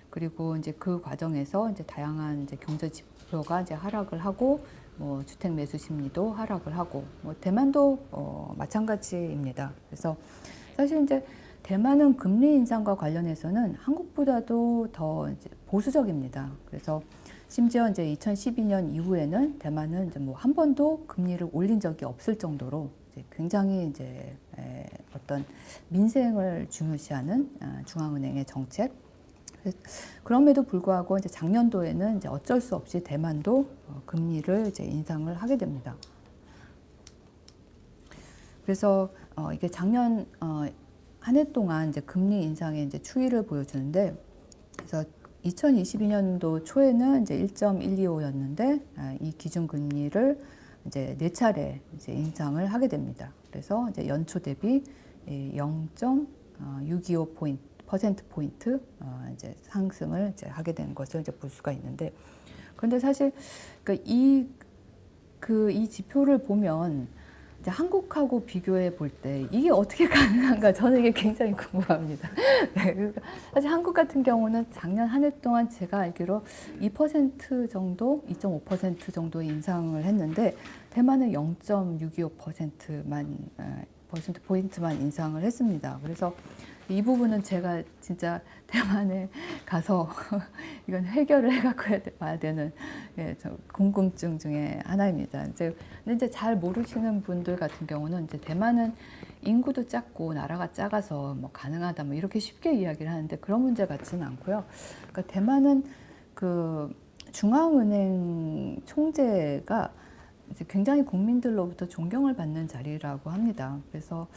그리고 이제 그 과정에서 이제 다양한 이제 경제 지표가 이제 하락을 하고 뭐 주택 매수 심리도 하락을 하고 뭐 대만도 마찬가지입니다. 그래서 사실 이제 대만은 금리 인상과 관련해서는 한국보다도 더 이제 보수적입니다. 그래서 심지어 이제 2012년 이후에는 대만은 이제 뭐 한 번도 금리를 올린 적이 없을 정도로 이제 굉장히 이제 어떤 민생을 중요시하는 중앙은행의 정책. 그럼에도 불구하고 이제 작년도에는 이제 어쩔 수 없이 대만도 금리를 이제 인상을 하게 됩니다. 그래서 이게 작년 한 해 동안 이제 금리 인상의 이제 추이를 보여주는데, 그래서 2022년도 초에는 이제 1.125였는데 이 기준 금리를 이제 4차례 이제 인상을 하게 됩니다. 그래서 이제 연초 대비 0.625%포인트 이제 상승을 이제 하게 된 것을 이제 볼 수가 있는데, 그런데 사실 그러니까 이 지표를 보면 이제 한국하고 비교해 볼 때 이게 어떻게 가능한가, 저는 이게 굉장히 궁금합니다. 네, 그러니까 사실 한국 같은 경우는 작년 한 해 동안 제가 알기로 2% 정도, 2.5% 정도 인상을 했는데 대만은 0.625%만 퍼센트 포인트만 인상을 했습니다. 그래서 이 부분은 제가 진짜 대만에 가서 이건 해결을 해갖고 와야 되는 저 궁금증 중에 하나입니다. 근데 이제 잘 모르시는 분들 같은 경우는 이제 대만은 인구도 작고 나라가 작아서 뭐 가능하다 뭐 이렇게 쉽게 이야기를 하는데 그런 문제 같지는 않고요. 그러니까 대만은 그 중앙은행 총재가 이제 굉장히 국민들로부터 존경을 받는 자리라고 합니다. 그래서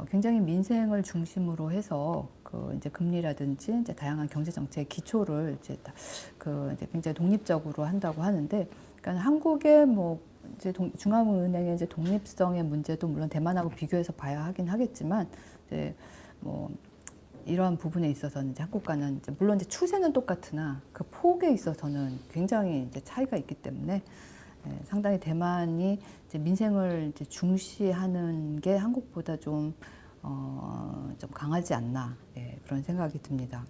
굉장히 민생을 중심으로 해서 그 이제 금리라든지 이제 다양한 경제 정책의 기초를 이제 이제 굉장히 독립적으로 한다고 하는데, 그러니까 한국의 뭐 이제 중앙은행의 이제 독립성의 문제도 물론 대만하고 비교해서 봐야 하긴 하겠지만 이제 뭐 이러한 부분에 있어서는 이제 한국과는 이제 물론 이제 추세는 똑같으나 그 폭에 있어서는 굉장히 이제 차이가 있기 때문에. 상당히 대만이 이제 민생을 이제 중시하는 게 한국보다 좀 강하지 않나, 그런 생각이 듭니다.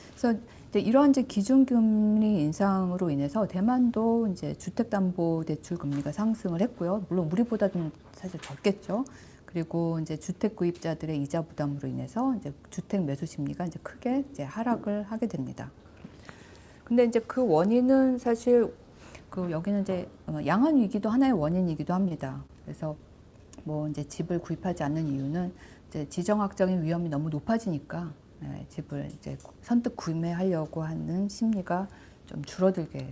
그래서 이제 이러한 이제 기준금리 인상으로 인해서 대만도 이제 주택담보대출 금리가 상승을 했고요. 물론 우리보다는 사실 적겠죠. 그리고 이제 주택 구입자들의 이자 부담으로 인해서 이제 주택 매수 심리가 이제 크게 이제 하락을 하게 됩니다. 근데 이제 그 원인은 사실 여기는 이제 양안 위기도 하나의 원인이기도 합니다. 그래서 뭐 이제 집을 구입하지 않는 이유는 이제 지정학적인 위험이 너무 높아지니까 집을 이제 선뜻 구매하려고 하는 심리가 좀 줄어들게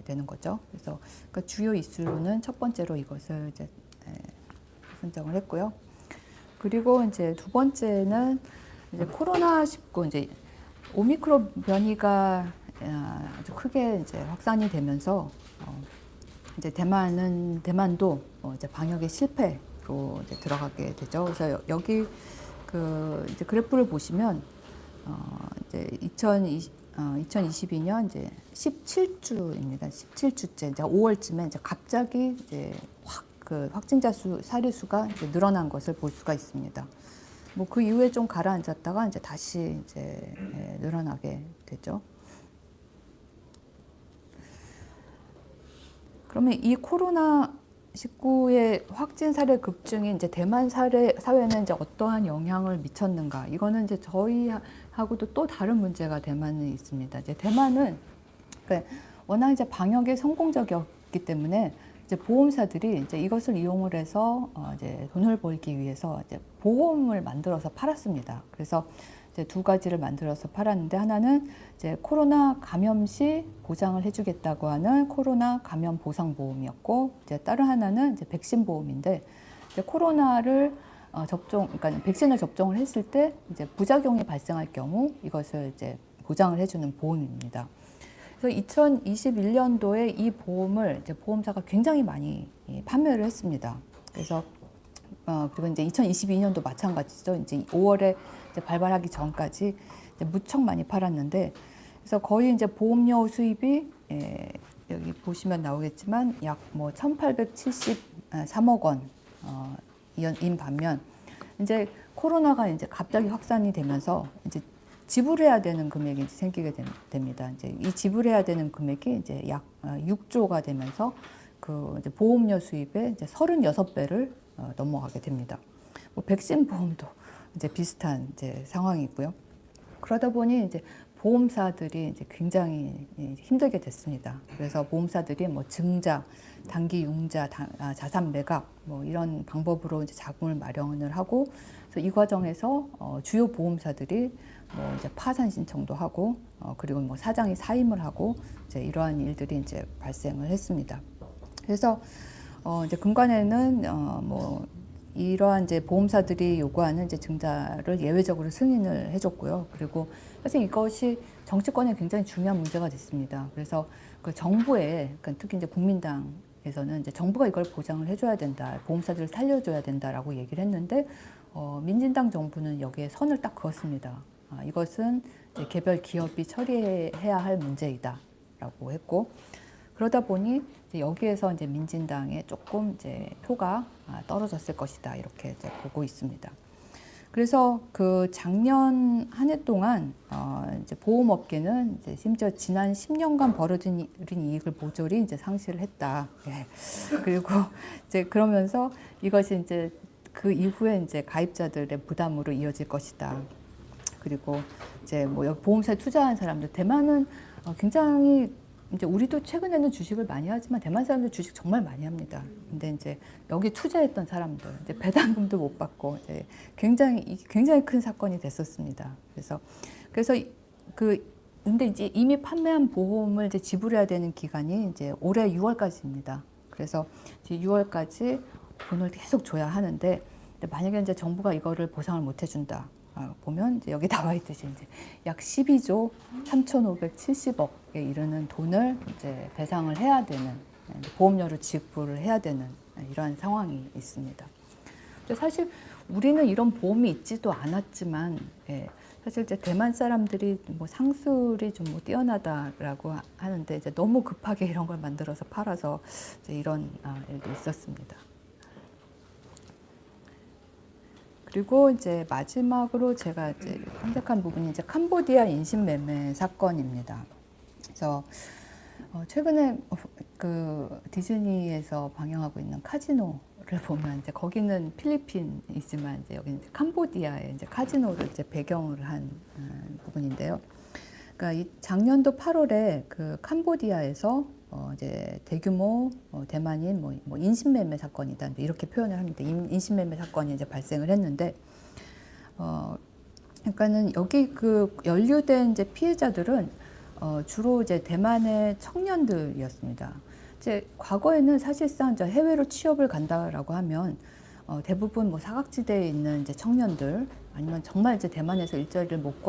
되는 거죠. 그래서 그 주요 이슈로는 첫 번째로 이것을 이제 선정을 했고요. 그리고 이제 두 번째는 이제 코로나19 이제 오미크론 변이가 아주 크게 이제 확산이 되면서 이제 대만도 이제 방역의 실패로 이제 들어가게 되죠. 그래서 여기 이제 그래프를 보시면 이제 2022년 이제 17주입니다. 17주째 이제 5월쯤에 이제 갑자기 이제 확진자 사례 수가 이제 늘어난 것을 볼 수가 있습니다. 뭐 그 이후에 좀 가라앉았다가 이제 다시 이제 늘어나게 되죠. 그러면 이 코로나19의 확진 사례 급증이 이제 대만 사회는 이제 어떠한 영향을 미쳤는가? 이거는 이제 저희하고도 또 다른 문제가 대만에 있습니다. 이제 대만은 워낙 이제 방역에 성공적이었기 때문에 이제 보험사들이 이제 이것을 이용을 해서 이제 돈을 벌기 위해서 이제 보험을 만들어서 팔았습니다. 그래서 이제 두 가지를 만들어서 팔았는데, 하나는 이제 코로나 감염 시 보장을 해주겠다고 하는 코로나 감염 보상 보험이었고, 이제 다른 하나는 이제 백신 보험인데, 이제 코로나를 그러니까 백신을 접종을 했을 때 이제 부작용이 발생할 경우 이것을 이제 보장을 해주는 보험입니다. 그래서 2021년도에 이 보험을 이제 보험사가 굉장히 많이 판매를 했습니다. 그래서 그리고 이제 2022년도 마찬가지죠. 이제 5월에 이제 발발하기 전까지 이제 무척 많이 팔았는데, 그래서 거의 이제 보험료 수입이 여기 보시면 나오겠지만 약 뭐 1,873억 원 인 반면 이제 코로나가 이제 갑자기 확산이 되면서 이제 지불해야 되는 금액이 이제 생기게 됩니다. 이제 이 지불해야 되는 금액이 이제 약 6조가 되면서 그 이제 보험료 수입의 이제 36배를 넘어가게 됩니다. 뭐 백신 보험도 이제 비슷한 이제 상황이고요. 그러다 보니 이제 보험사들이 이제 굉장히 힘들게 됐습니다. 그래서 보험사들이 뭐 증자, 단기 융자, 자산 매각 뭐 이런 방법으로 이제 자금을 마련을 하고, 그래서 이 과정에서 주요 보험사들이 뭐 이제 파산 신청도 하고 그리고 뭐 사장이 사임을 하고 이제 이러한 일들이 이제 발생을 했습니다. 그래서 이제 금관에는 뭐 이러한 이제 보험사들이 요구하는 이제 증자를 예외적으로 승인을 해줬고요. 그리고 사실 이것이 정치권에 굉장히 중요한 문제가 됐습니다. 그래서 그 정부에, 그러니까 특히 이제 국민당에서는 이제 정부가 이걸 보장을 해줘야 된다, 보험사들을 살려줘야 된다라고 얘기를 했는데, 민진당 정부는 여기에 선을 딱 그었습니다. 이것은 이제 개별 기업이 처리해야 할 문제이다라고 했고, 그러다 보니 이제 여기에서 이제 민진당에 조금 이제 표가 떨어졌을 것이다, 이렇게 이제 보고 있습니다. 그래서 그 작년 한 해 동안 이제 보험업계는 이제 심지어 지난 10년간 벌어진 이익을 모조리 이제 상실을 했다. 예. 그리고 이제 그러면서 이것이 이제 그 이후에 이제 가입자들의 부담으로 이어질 것이다. 그리고 이제 뭐 여기 보험사에 투자한 사람들, 대만은 굉장히 이제 우리도 최근에는 주식을 많이 하지만 대만 사람들 주식 정말 많이 합니다. 근데 이제 여기 투자했던 사람들 이제 배당금도 못 받고 이제 굉장히 큰 사건이 됐었습니다. 그래서 근데 이제 이미 판매한 보험을 이제 지불해야 되는 기간이 이제 올해 6월까지입니다. 그래서 이제 6월까지 돈을 계속 줘야 하는데, 만약에 이제 정부가 이거를 보상을 못 해준다. 보면 이제 여기 나와 있듯이 이제 약 12조 3,570억에 이르는 돈을 이제 배상을 해야 되는, 보험료를 지불을 해야 되는 이러한 상황이 있습니다. 근데 사실 우리는 이런 보험이 있지도 않았지만, 사실 이제 대만 사람들이 뭐 상술이 좀 뭐 뛰어나다라고 하는데 이제 너무 급하게 이런 걸 만들어서 팔아서 이제 이런 일도 있었습니다. 그리고 이제 마지막으로 제가 이제 선택한 부분이 이제 캄보디아 인신매매 사건입니다. 그래서 최근에 그 디즈니에서 방영하고 있는 카지노를 보면 이제 거기는 필리핀이지만 이제 여기 이제 캄보디아의 이제 카지노를 이제 배경으로 한 부분인데요. 그러니까 이 작년도 8월에 그 캄보디아에서 이제 대규모 대만인 뭐 인신매매 사건이다 이렇게 표현을 합니다. 인신매매 사건이 이제 발생을 했는데, 그러니까는 여기 그 연루된 이제 피해자들은 주로 이제 대만의 청년들이었습니다. 이제 과거에는 사실상 이제 해외로 취업을 간다라고 하면 대부분 뭐 사각지대에 있는 이제 청년들, 아니면 정말 이제 대만에서 일자리를 못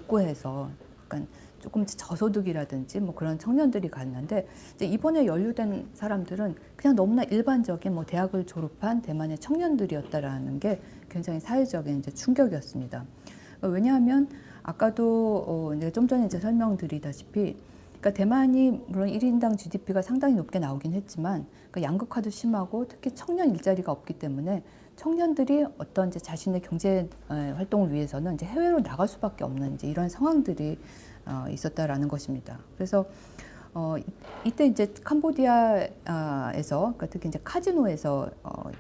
구해서 약간 조금 저소득이라든지 뭐 그런 청년들이 갔는데, 이제 이번에 연루된 사람들은 그냥 너무나 일반적인 뭐 대학을 졸업한 대만의 청년들이었다라는 게 굉장히 사회적인 이제 충격이었습니다. 왜냐하면 아까도 이제 좀 전에 이제 설명드리다시피, 그러니까 대만이 물론 1인당 GDP가 상당히 높게 나오긴 했지만, 그러니까 양극화도 심하고 특히 청년 일자리가 없기 때문에 청년들이 어떤 이제 자신의 경제 활동을 위해서는 이제 해외로 나갈 수밖에 없는 이제 이런 상황들이 있었다라는 것입니다. 그래서 이때 이제 캄보디아에서, 그러니까 특히 이제 카지노에서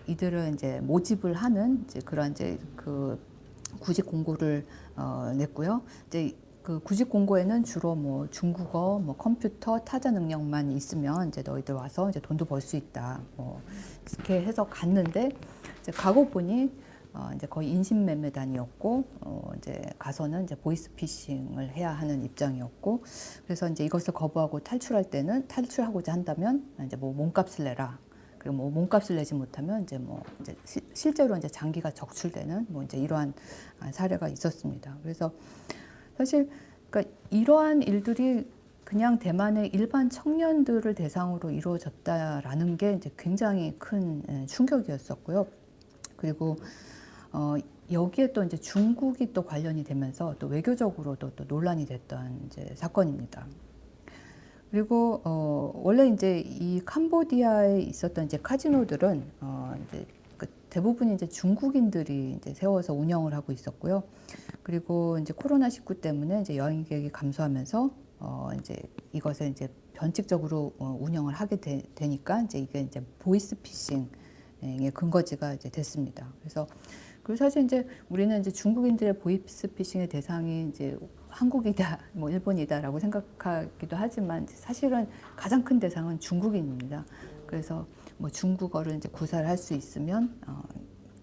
이들을 이제 모집을 하는 이제 그런 이제 그 구직 공고를 냈고요. 이제 그 구직 공고에는 주로 뭐 중국어, 뭐 컴퓨터, 타자 능력만 있으면 이제 너희들 와서 이제 돈도 벌 수 있다. 뭐 이렇게 해서 갔는데, 이제 가고 보니 이제 거의 인신매매단이었고, 이제 가서는 이제 보이스피싱을 해야 하는 입장이었고, 그래서 이제 이것을 거부하고 탈출하고자 한다면 이제 뭐 몸값을 내라. 그리고 뭐 몸값을 내지 못하면 이제 뭐 이제 실제로 이제 장기가 적출되는 뭐 이제 이러한 사례가 있었습니다. 그래서 사실 그러니까 이러한 일들이 그냥 대만의 일반 청년들을 대상으로 이루어졌다라는 게 이제 굉장히 큰 충격이었었고요. 그리고 여기에 또 이제 중국이 또 관련이 되면서 또 외교적으로도 또 논란이 됐던 이제 사건입니다. 그리고 원래 이제 이 캄보디아에 있었던 이제 카지노들은 이제 그 대부분 이제 중국인들이 이제 세워서 운영을 하고 있었고요. 그리고 이제 코로나19 때문에 이제 여행객이 감소하면서 이제 이것을 이제 변칙적으로 운영을 하게 되니까 이제 이게 이제 보이스피싱의 근거지가 이제 됐습니다. 그래서 그리고 사실 이제 우리는 이제 중국인들의 보이스피싱의 대상이 이제 한국이다, 뭐 일본이다라고 생각하기도 하지만 사실은 가장 큰 대상은 중국인입니다. 그래서 뭐 중국어를 이제 구사를 할 수 있으면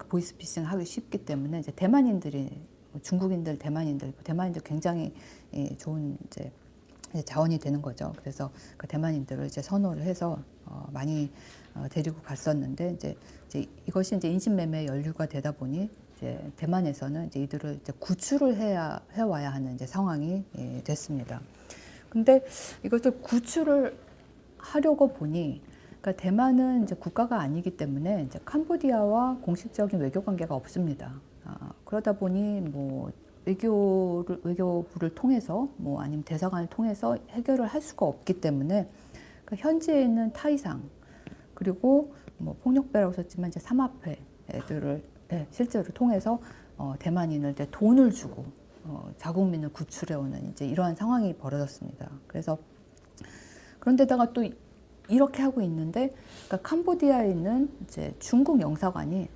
보이스피싱 하기 쉽기 때문에 이제 대만인들이 중국인들, 대만인들 굉장히 좋은 이제 자원이 되는 거죠. 그래서 그 대만인들을 이제 선호를 해서 많이 데리고 갔었는데 이제 이것이 이제 인신매매 연류가 되다 보니 이제 대만에서는 이제 이들을 이제 구출을 해와야 하는 이제 상황이 됐습니다. 근데 이것을 구출을 하려고 보니 그러니까 대만은 이제 국가가 아니기 때문에 이제 캄보디아와 공식적인 외교 관계가 없습니다. 그러다 보니 뭐 외교부를 통해서 뭐 아니면 대사관을 통해서 해결을 할 수가 없기 때문에 그러니까 현지에 있는 타이상 그리고 뭐 폭력배라고 썼지만 이제 삼합회들을 실제로 통해서 대만인을 이제 돈을 주고 자국민을 구출해오는 이제 이러한 상황이 벌어졌습니다. 그래서 그런데다가 또 이렇게 하고 있는데 그러니까 캄보디아에 있는 이제 중국 영사관이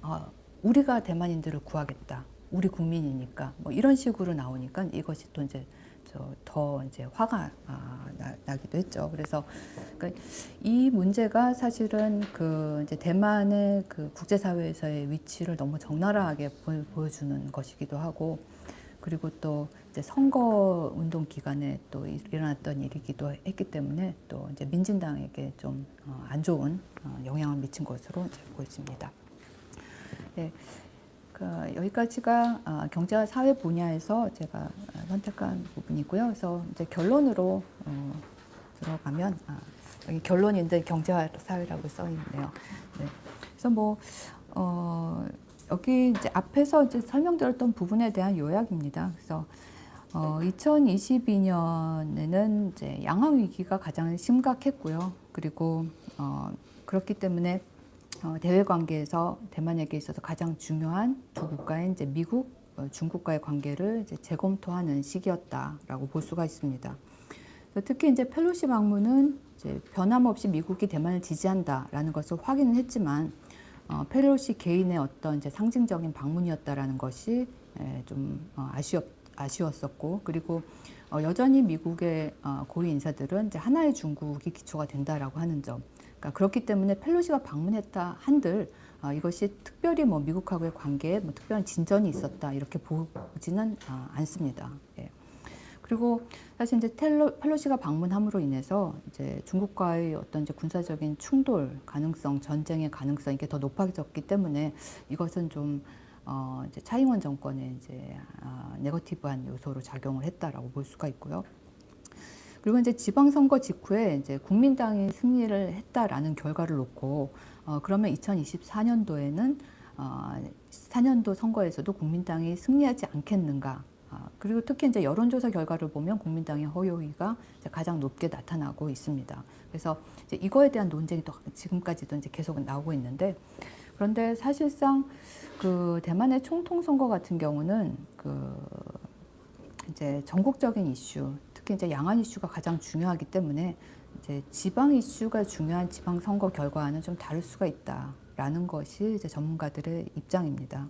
우리가 대만인들을 구하겠다. 우리 국민이니까 뭐 이런 식으로 나오니까 이것이 또 이제 더 이제 화가 나기도 했죠. 그래서 그러니까 이 문제가 사실은 그 이제 대만의 그 국제사회에서의 위치를 너무 적나라하게 보여주는 것이기도 하고, 그리고 또 이제 선거 운동 기간에 또 일어났던 일이기도 했기 때문에 또 이제 민진당에게 좀 안 좋은 영향을 미친 것으로 이제 보여집니다. 네. 여기까지가 경제와 사회 분야에서 제가 선택한 부분이고요. 그래서 이제 결론으로 들어가면 여기 결론인데 경제와 사회라고 써 있네요. 네. 그래서 뭐 여기 이제 앞에서 이제 설명드렸던 부분에 대한 요약입니다. 그래서 2022년에는 이제 양황 위기가 가장 심각했고요. 그리고 그렇기 때문에 대외 관계에서 대만에게 있어서 가장 중요한 두 국가인 이제 미국, 중국과의 관계를 이제 재검토하는 시기였다라고 볼 수가 있습니다. 특히 이제 펠로시 방문은 이제 변함없이 미국이 대만을 지지한다라는 것을 확인을 했지만 펠로시 개인의 어떤 이제 상징적인 방문이었다라는 것이 좀 아쉬웠었고, 그리고 여전히 미국의 고위 인사들은 이제 하나의 중국이 기초가 된다라고 하는 점. 그러니까 그렇기 때문에 펠로시가 방문했다 한들 이것이 특별히 뭐 미국하고의 관계에 뭐 특별한 진전이 있었다 이렇게 보지는 않습니다. 예. 그리고 사실 이제 펠로시가 방문함으로 인해서 이제 중국과의 어떤 이제 군사적인 충돌 가능성, 전쟁의 가능성이 이게 더 높아졌기 때문에 이것은 좀 이제 차잉원 정권의 이제 네거티브한 요소로 작용을 했다라고 볼 수가 있고요. 그리고 이제 지방선거 직후에 이제 국민당이 승리를 했다라는 결과를 놓고 그러면 2024년도에는 4년도 선거에서도 국민당이 승리하지 않겠는가? 그리고 특히 이제 여론조사 결과를 보면 국민당의 허용위가 가장 높게 나타나고 있습니다. 그래서 이제 이거에 대한 논쟁이 또 지금까지도 이제 계속 나오고 있는데, 그런데 사실상 그 대만의 총통 선거 같은 경우는 그 이제 전국적인 이슈, 특히 이제 양안 이슈가 가장 중요하기 때문에 이제 지방 이슈가 중요한 지방 선거 결과와는 좀 다를 수가 있다라는 것이 이제 전문가들의 입장입니다.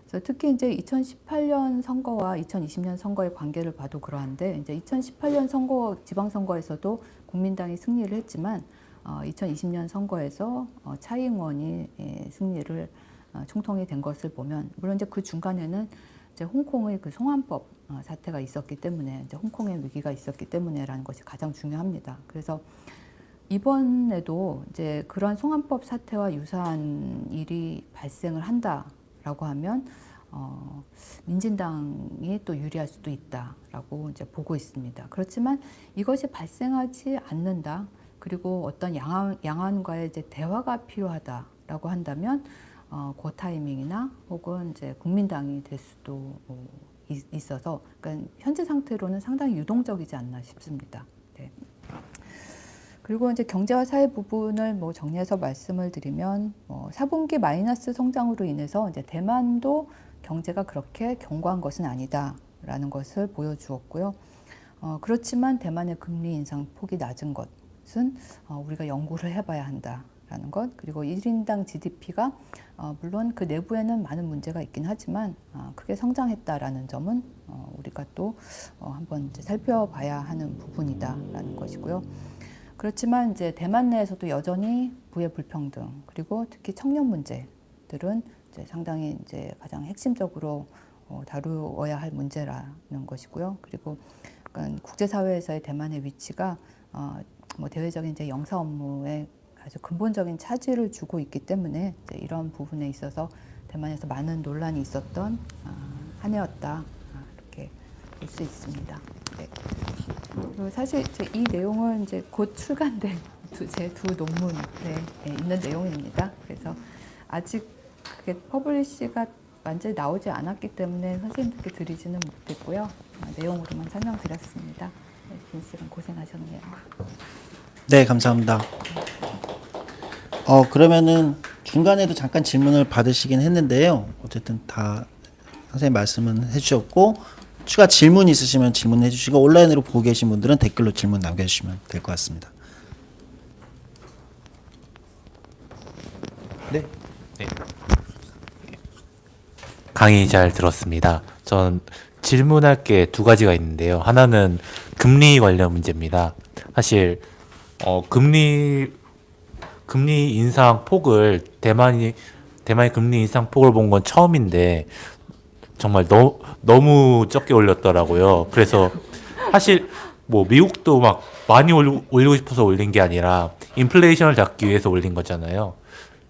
그래서 특히 이제 2018년 선거와 2020년 선거의 관계를 봐도 그러한데, 이제 2018년 선거 지방 선거에서도 국민당이 승리를 했지만 2020년 선거에서 차잉원이 승리를 총통이 된 것을 보면, 물론 이제 그 중간에는 이제 홍콩의 그 송환법 사태가 있었기 때문에, 이제 홍콩의 위기가 있었기 때문에라는 것이 가장 중요합니다. 그래서 이번에도 이제 그러한 송환법 사태와 유사한 일이 발생을 한다라고 하면 민진당이 또 유리할 수도 있다라고 이제 보고 있습니다. 그렇지만 이것이 발생하지 않는다. 그리고 어떤 양안과의 이제 대화가 필요하다라고 한다면 그 타이밍이나 혹은 이제 국민당이 될 수도 있어서, 그러니까 현재 상태로는 상당히 유동적이지 않나 싶습니다. 네. 그리고 이제 경제와 사회 부분을 뭐 정리해서 말씀을 드리면 4분기 마이너스 성장으로 인해서 이제 대만도 경제가 그렇게 견고한 것은 아니다라는 것을 보여주었고요. 그렇지만 대만의 금리 인상 폭이 낮은 것은 우리가 연구를 해봐야 한다라는 것. 그리고 1인당 GDP가 물론 그 내부에는 많은 문제가 있긴 하지만 크게 성장했다라는 점은 우리가 또 한번 이제 살펴봐야 하는 부분이다라는 것이고요. 그렇지만 이제 대만 내에서도 여전히 부의 불평등, 그리고 특히 청년 문제들은 이제 상당히 이제 가장 핵심적으로 다루어야 할 문제라는 것이고요. 그리고 국제사회에서의 대만의 위치가 뭐 대외적인 이제 영사 업무에 아주 근본적인 차질을 주고 있기 때문에 이제 이런 부분에 있어서 대만에서 많은 논란이 있었던 한 해였다, 이렇게 볼 수 있습니다. 네. 그리고 사실 이 내용은 이제 곧 출간된 제 두 논문에 있는 내용입니다. 그래서 아직 그게 퍼블리시가 완전히 나오지 않았기 때문에 선생님들께 드리지는 못했고요. 내용으로만 설명드렸습니다. 네, 긴 시간 고생하셨네요. 네, 감사합니다. 그러면은 중간에도 잠깐 질문을 받으시긴 했는데요. 어쨌든 다 선생님 말씀은 해주셨고, 추가 질문 있으시면 질문해 주시고, 온라인으로 보고 계신 분들은 댓글로 질문 남겨주시면 될 것 같습니다. 네. 강의 잘 들었습니다. 전 질문할 게 두 가지가 있는데요. 하나는 금리 관련 문제입니다. 사실 금리 인상 폭을 대만이 금리 인상 폭을 본 건 처음인데 정말 너무 적게 올렸더라고요. 그래서 사실 뭐 미국도 막 많이 올리고 싶어서 올린 게 아니라 인플레이션을 잡기 위해서 올린 거잖아요.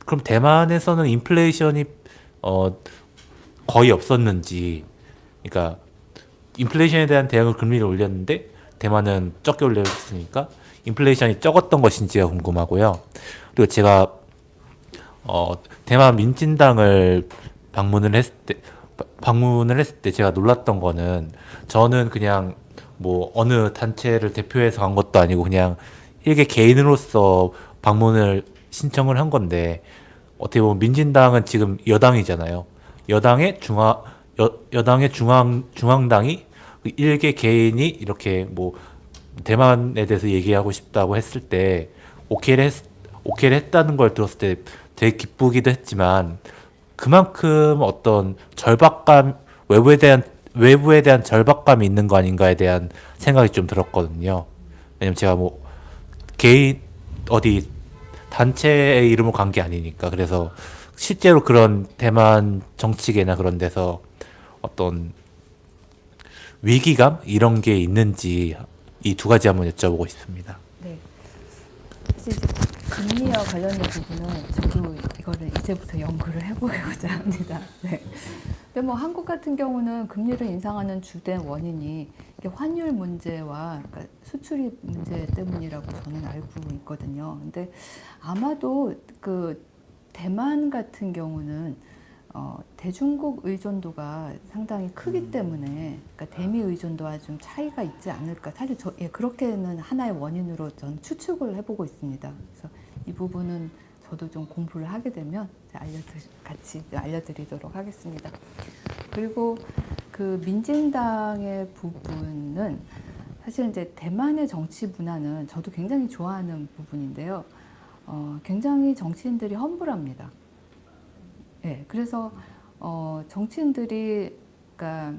그럼 대만에서는 인플레이션이 거의 없었는지, 그러니까 인플레이션에 대한 대응을 금리를 올렸는데 대만은 적게 올렸으니까 인플레이션이 적었던 것인지가 궁금하고요. 그리고 제가 대만 민진당을 방문을 했을 때 제가 놀랐던 거는, 저는 그냥 뭐 어느 단체를 대표해서 간 것도 아니고 그냥 일개 개인으로서 방문을 신청을 한 건데, 어떻게 보면 민진당은 지금 여당이잖아요. 여당의 중앙당이 일개 개인이 이렇게 뭐 대만에 대해서 얘기하고 싶다고 했을 때 오케이를 했다는 걸 들었을 때 되게 기쁘기도 했지만, 그만큼 어떤 절박감, 외부에 대한 절박감이 있는 거 아닌가에 대한 생각이 좀 들었거든요. 왜냐면 제가 뭐 개인 어디 단체의 이름을 간 게 아니니까. 그래서 실제로 그런 대만 정치계나 그런 데서 어떤 위기감 이런 게 있는지 이 두 가지 한번 여쭤보고 싶습니다. 네. 사실 이제 금리와 관련된 부분은 저도 이거를 이제부터 연구를 해보고자 합니다. 네. 근데 뭐 한국 같은 경우는 금리를 인상하는 주된 원인이 이게 환율 문제와 그러니까 수출입 문제 때문이라고 저는 알고 있거든요. 근데 아마도 그 대만 같은 경우는 대중국 의존도가 상당히 크기 때문에, 그러니까 대미 의존도와 좀 차이가 있지 않을까. 사실 그렇게는 하나의 원인으로 전 추측을 해보고 있습니다. 그래서 이 부분은 저도 좀 공부를 하게 되면 같이 알려드리도록 하겠습니다. 그리고 그 민진당의 부분은 사실 이제 대만의 정치 문화는 저도 굉장히 좋아하는 부분인데요. 굉장히 정치인들이 험불합니다. 네, 그래서 정치인들이 그러니까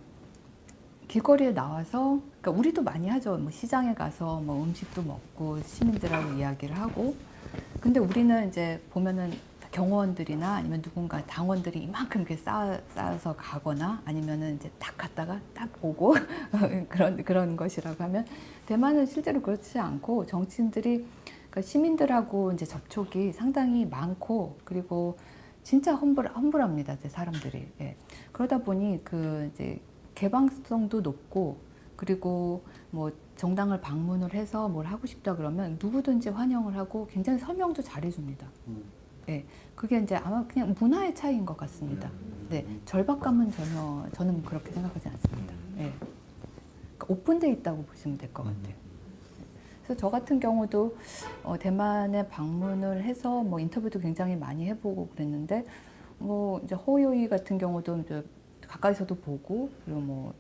길거리에 나와서, 그러니까 우리도 많이 하죠. 뭐 시장에 가서 뭐 음식도 먹고 시민들하고 이야기를 하고. 근데 우리는 이제 보면은 경호원들이나 아니면 누군가 당원들이 이만큼 이렇게 쌓아서 가거나 아니면은 이제 딱 갔다가 딱 오고 그런 것이라고 하면, 대만은 실제로 그렇지 않고 정치인들이 그러니까 시민들하고 이제 접촉이 상당히 많고, 그리고 진짜 험불합니다, 사람들이. 예. 그러다 보니 그 이제 개방성도 높고 그리고 뭐 정당을 방문을 해서 뭘 하고 싶다 그러면 누구든지 환영을 하고 굉장히 설명도 잘해줍니다. 네, 그게 이제 아마 그냥 문화의 차이인 것 같습니다. 네, 절박감은 전혀 저는 그렇게 생각하지 않습니다. 네. 그러니까 오픈돼 있다고 보시면 될 것 같아요. 그래서 저 같은 경우도 대만에 방문을 해서 뭐 인터뷰도 굉장히 많이 해보고 그랬는데 뭐 이제 허요이 같은 경우도 이제 가까이서도 보고 그리고 뭐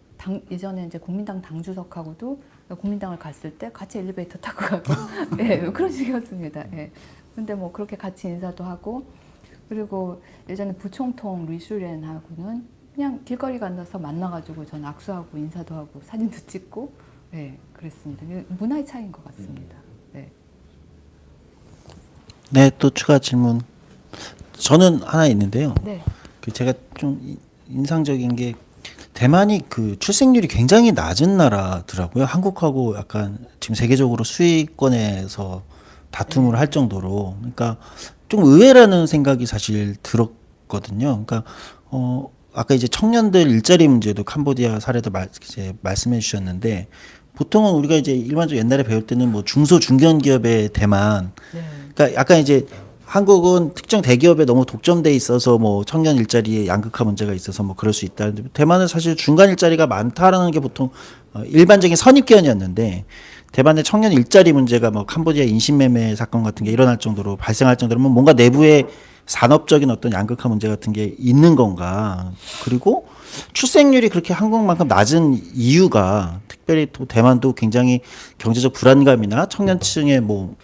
예전에 이제 국민당 당주석하고도 국민당을 갔을 때 같이 엘리베이터 타고 가고 예, 그런 식이었습니다. 예. 근데 뭐 그렇게 같이 인사도 하고 그리고 예전에 부총통 리슈렌하고는 그냥 길거리 건너서 만나가지고 전 악수하고 인사도 하고 사진도 찍고 예, 그랬습니다. 문화의 차이인 것 같습니다. 네. 네, 또 추가 질문. 저는 하나 있는데요. 네. 그 제가 좀 인상적인 게 대만이 그 출생률이 굉장히 낮은 나라더라고요. 한국하고 약간 지금 세계적으로 수익권에서 다툼을 할 정도로. 그러니까 좀 의외라는 생각이 사실 들었거든요. 그러니까 아까 이제 청년들 일자리 문제도 캄보디아 사례도 이제 말씀해 주셨는데 보통은 우리가 이제 일반적으로 옛날에 배울 때는 뭐 중소 중견 기업의 대만. 네. 그러니까 약간 이제 한국은 특정 대기업에 너무 독점돼 있어서 뭐 청년 일자리에 양극화 문제가 있어서 뭐 그럴 수 있다. 근데 대만은 사실 중간 일자리가 많다라는 게 보통 일반적인 선입견이었는데 대만의 청년 일자리 문제가 뭐 캄보디아 인신매매 사건 같은 게 일어날 정도로 발생할 정도로면 뭔가 내부에 산업적인 어떤 양극화 문제 같은 게 있는 건가. 그리고 출생률이 그렇게 한국만큼 낮은 이유가 특별히 또 대만도 굉장히 경제적 불안감이나 청년층에 뭐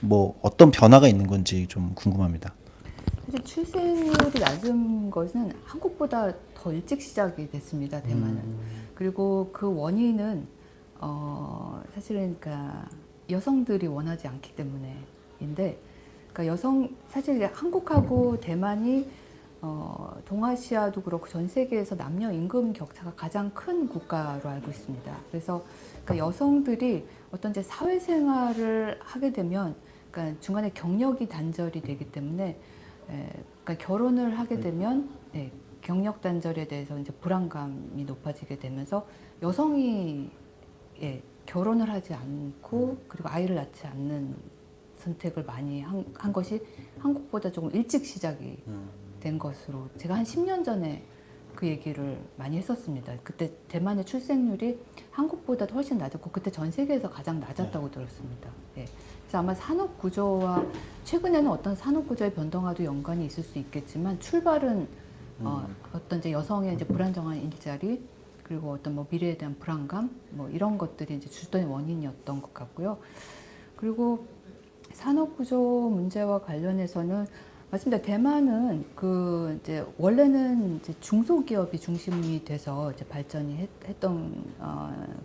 어떤 변화가 있는 건지 좀 궁금합니다. 사실 출생률이 낮은 것은 한국보다 더 일찍 시작이 됐습니다. 대만은. 그리고 그 원인은 사실은 그러니까 여성들이 원하지 않기 때문에인데, 그러니까 사실 한국하고 대만이 동아시아도 그렇고 전 세계에서 남녀 임금 격차가 가장 큰 국가로 알고 있습니다. 그래서 그러니까 여성들이 어떤 이제 사회생활을 하게 되면, 그러니까 중간에 경력이 단절이 되기 때문에, 그러니까 결혼을 하게 되면 경력 단절에 대해서 이제 불안감이 높아지게 되면서 여성이 결혼을 하지 않고 그리고 아이를 낳지 않는 선택을 많이 한 것이 한국보다 조금 일찍 시작이 된 것으로 제가 한 10년 전에 그 얘기를 많이 했었습니다. 그때 대만의 출생률이 한국보다 훨씬 낮았고 그때 전 세계에서 가장 낮았다고 들었습니다. 예. 그래서 아마 산업 구조와 최근에는 어떤 산업 구조의 변동과도 연관이 있을 수 있겠지만 출발은 어떤 이제 여성의 이제 불안정한 일자리 그리고 어떤 뭐 미래에 대한 불안감 뭐 이런 것들이 이제 주된 원인이었던 것 같고요. 그리고 산업 구조 문제와 관련해서는 맞습니다. 대만은 그 이제 원래는 이제 중소기업이 중심이 돼서 이제 발전이 했던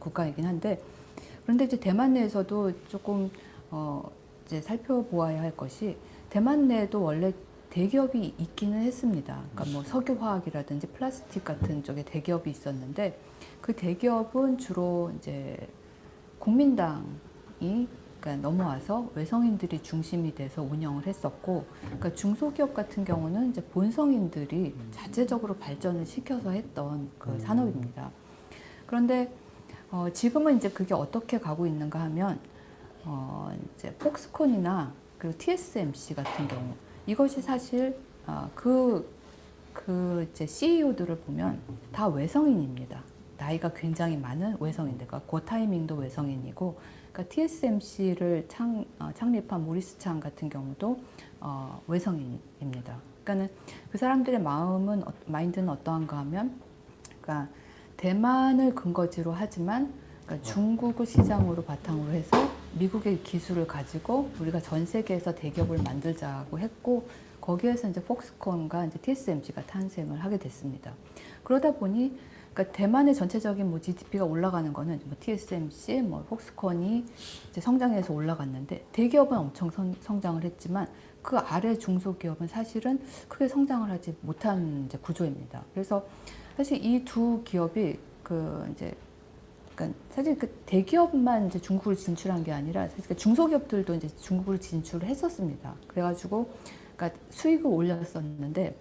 국가이긴 한데 그런데 이제 대만 내에서도 조금 이제 살펴보아야 할 것이 대만 내에도 원래 대기업이 있기는 했습니다. 그러니까 뭐 석유화학이라든지 플라스틱 같은 쪽에 대기업이 있었는데 그 대기업은 주로 이제 국민당이 그러니까 넘어와서 외성인들이 중심이 돼서 운영을 했었고, 그러니까 중소기업 같은 경우는 이제 본성인들이 자체적으로 발전을 시켜서 했던 그 산업입니다. 그런데 지금은 이제 그게 어떻게 가고 있는가 하면 이제 폭스콘이나 그리고 TSMC 같은 경우 이것이 사실 그 이제 CEO들을 보면 다 외성인입니다. 나이가 굉장히 많은 외성인들, 그러니까 고 타이밍도 외성인이고, 그러니까 TSMC를 창립한 모리스 창 같은 경우도 외성인입니다. 그러니까는 그 사람들의 마인드는 어떠한가 하면, 그러니까 대만을 근거지로 하지만, 그러니까 중국을 시장으로 바탕으로 해서 미국의 기술을 가지고 우리가 전 세계에서 대기업을 만들자고 했고, 거기에서 이제 폭스콘과 이제 TSMC가 탄생을 하게 됐습니다. 그러다 보니 그러니까 대만의 전체적인 뭐 GDP가 올라가는 거는 뭐 TSMC, 뭐 폭스콘이 이제 성장해서 올라갔는데 대기업은 엄청 성장을 했지만 그 아래 중소기업은 사실은 크게 성장을 하지 못한 이제 구조입니다. 그래서 사실 이 두 기업이 그러니까 사실 그 대기업만 이제 중국을 진출한 게 아니라 사실 그 중소기업들도 이제 중국을 진출을 했었습니다. 그래가지고 그러니까 수익을 올렸었는데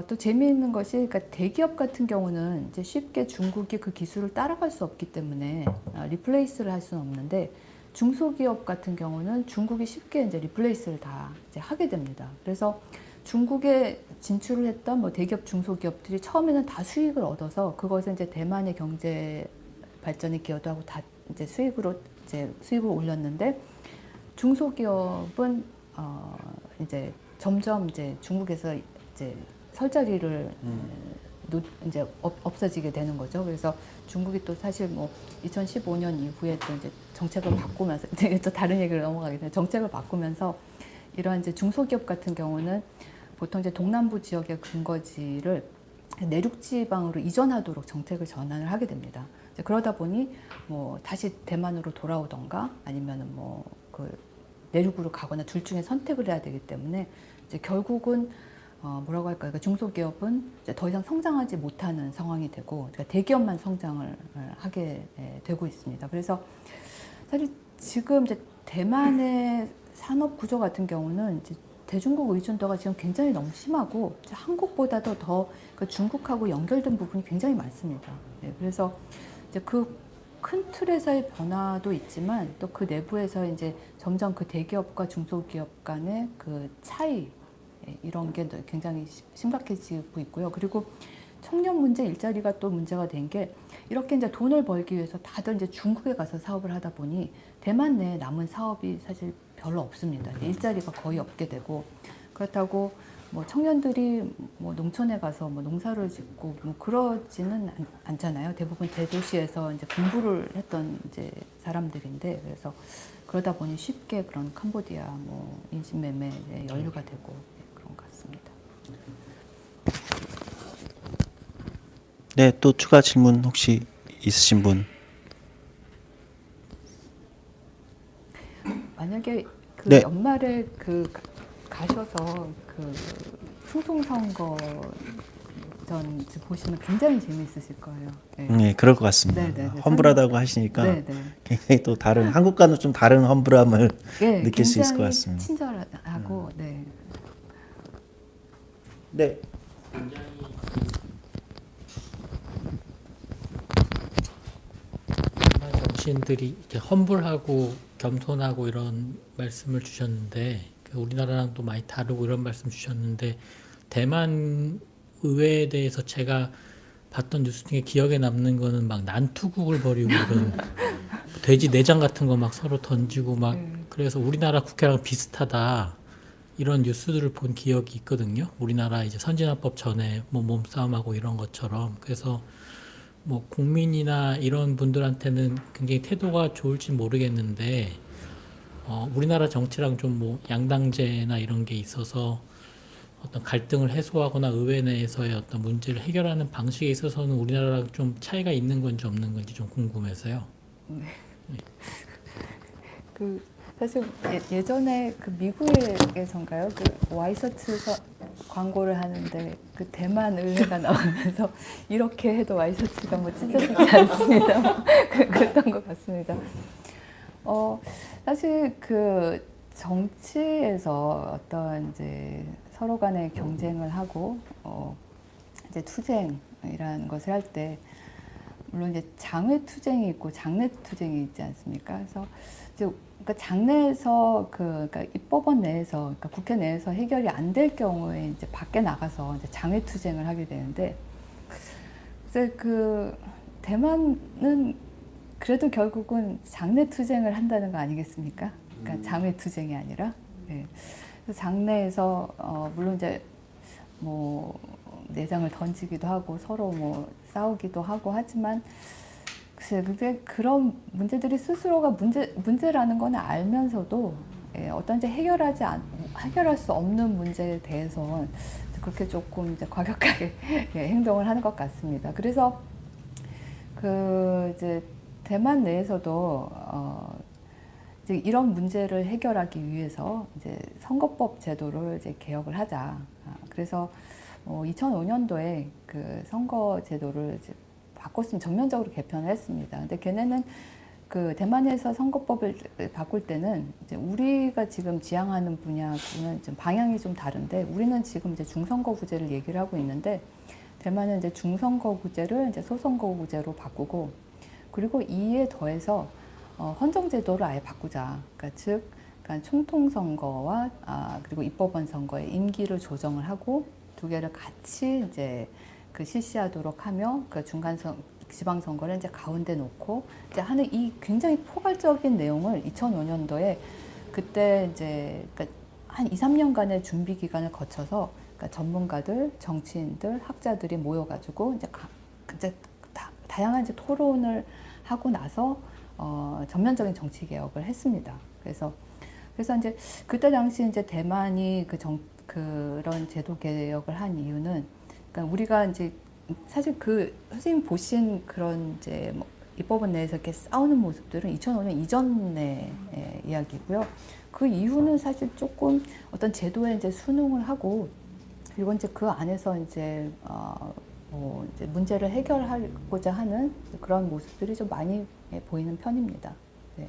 또 재미있는 것이 그러니까 대기업 같은 경우는 이제 쉽게 중국이 그 기술을 따라갈 수 없기 때문에 리플레이스를 할 수는 없는데 중소기업 같은 경우는 중국이 쉽게 이제 리플레이스를 다 이제 하게 됩니다. 그래서 중국에 진출을 했던 뭐 대기업 중소기업들이 처음에는 다 수익을 얻어서 그것을 이제 대만의 경제 발전에 기여도 하고 다 이제 수익을 올렸는데 중소기업은 이제 점점 이제 중국에서 이제 설자리를 이제 없어지게 되는 거죠. 그래서 중국이 또 사실 뭐 2015년 이후에 또 이제 정책을 바꾸면서 이제 또 다른 얘기를 넘어가게 되는데 정책을 바꾸면서 이러한 이제 중소기업 같은 경우는 보통 이제 동남부 지역의 근거지를 내륙 지방으로 이전하도록 정책을 전환을 하게 됩니다. 이제 그러다 보니 뭐 다시 대만으로 돌아오던가 아니면은 뭐 그 내륙으로 가거나 둘 중에 선택을 해야 되기 때문에 이제 결국은 뭐라고 할까요? 그러니까 중소기업은 이제 더 이상 성장하지 못하는 상황이 되고 그러니까 대기업만 성장을 하게 되고 있습니다. 그래서 사실 지금 이제 대만의 산업 구조 같은 경우는 이제 대중국 의존도가 지금 굉장히 너무 심하고 이제 한국보다도 더 그 중국하고 연결된 부분이 굉장히 많습니다. 네, 그래서 이제 그 큰 틀에서의 변화도 있지만 또 그 내부에서 이제 점점 그 대기업과 중소기업 간의 그 차이 이런 게 굉장히 심각해지고 있고요. 그리고 청년 문제, 일자리가 또 문제가 된 게 이렇게 이제 돈을 벌기 위해서 다들 이제 중국에 가서 사업을 하다 보니 대만 내에 남은 사업이 사실 별로 없습니다. 일자리가 거의 없게 되고 그렇다고 뭐 청년들이 뭐 농촌에 가서 뭐 농사를 짓고 뭐 그러지는 않잖아요. 대부분 대도시에서 이제 공부를 했던 이제 사람들인데 그래서 그러다 보니 쉽게 그런 캄보디아 뭐 인신매매에 연루가 되고 그런 것 같습니다. 네, 또 추가 질문 혹시 있으신 분? 만약에 그 네. 연말에 그 가셔서 그 충청선거 전 보시면 굉장히 재미있으실 거예요. 네. 네, 그럴 것 같습니다. 네, 네, 네. 험불하다고 하시니까 네, 네. 굉장히 또 다른 한국과는 좀 다른 험불함을 네, 느낄 수 있을 것 굉장히 같습니다. 친절하고 네. 네. 정치인들이 이렇게 험불하고 겸손하고 이런 말씀을 주셨는데 우리나라랑 또 많이 다르고 이런 말씀 주셨는데 대만 의회에 대해서 제가 봤던 뉴스 중에 기억에 남는 거는 막 난투극을 벌이고 이런 돼지 내장 같은 거 막 서로 던지고 막 그래서 우리나라 국회랑 비슷하다 이런 뉴스들을 본 기억이 있거든요. 우리나라 이제 선진화법 전에 뭐 몸싸움하고 이런 것처럼 그래서 뭐 국민이나 이런 분들한테는 굉장히 태도가 좋을지 모르겠는데 우리나라 정치랑 좀 뭐 양당제나 이런 게 있어서 어떤 갈등을 해소하거나 의회 내에서의 어떤 문제를 해결하는 방식에 있어서는 우리나라랑 좀 차이가 있는 건지 없는 건지 좀 궁금해서요. 그 사실 예전에 그 미국에선가요? 그 와이셔츠 광고를 하는데 그 대만 의회가 나오면서 이렇게 해도 와이셔츠가 뭐 찢어지지 않습니다. 뭐 그랬던 것 같습니다. 사실 그 정치에서 어떤 이제 서로 간의 경쟁을 하고 이제 투쟁이라는 것을 할 때 물론 이제 장외 투쟁이 있고 장내 투쟁이 있지 않습니까? 그래서 이제 그러니까 장내에서 그러니까 입법원 내에서 그러니까 국회 내에서 해결이 안 될 경우에 이제 밖에 나가서 이제 장외 투쟁을 하게 되는데 이제 그 대만은 그래도 결국은 장내 투쟁을 한다는 거 아니겠습니까? 그러니까 장외 투쟁이 아니라 네. 그래서 장내에서 물론 이제 뭐 내장을 던지기도 하고 서로 뭐 싸우기도 하고 하지만 글쎄 근데 그런 문제들이 스스로가 문제라는 건 알면서도 어떤 이제 해결할 수 없는 문제에 대해서 그렇게 조금 이제 과격하게 행동을 하는 것 같습니다. 그래서 그 이제 대만 내에서도 이제 이런 문제를 해결하기 위해서 이제 선거법 제도를 이제 개혁을 하자. 그래서 2005년도에 그 선거 제도를 이제 바꿨으면 전면적으로 개편을 했습니다. 근데 걔네는 그 대만에서 선거법을 바꿀 때는 이제 우리가 지금 지향하는 분야는 좀 방향이 좀 다른데 우리는 지금 이제 중선거구제를 얘기를 하고 있는데 대만은 이제 중선거구제를 이제 소선거구제로 바꾸고 그리고 이에 더해서 헌정제도를 아예 바꾸자. 그러니까 즉, 그러니까 총통선거와 그리고 입법원 선거의 임기를 조정을 하고 두 개를 같이 이제 그 실시하도록 하며 그 지방선거를 이제 가운데 놓고 이제 하는 이 굉장히 포괄적인 내용을 2005년도에 그때 이제 그러니까 한 2, 3년간의 준비 기간을 거쳐서 그러니까 전문가들, 정치인들, 학자들이 모여가지고 이제 다양한 이제 토론을 하고 나서 전면적인 정치 개혁을 했습니다. 그래서 이제 그때 당시 이제 대만이 그런 제도 개혁을 한 이유는 그러니까 우리가 이제 사실 그 선생님 보신 그런 이제 뭐 입법원 내에서 이렇게 싸우는 모습들은 2005년 이전의 이야기고요. 그 이후는 사실 조금 어떤 제도에 이제 순응을 하고 그리고 이제 그 안에서 이제 뭐 이제 문제를 해결하고자 하는 그런 모습들이 좀 많이 보이는 편입니다. 네.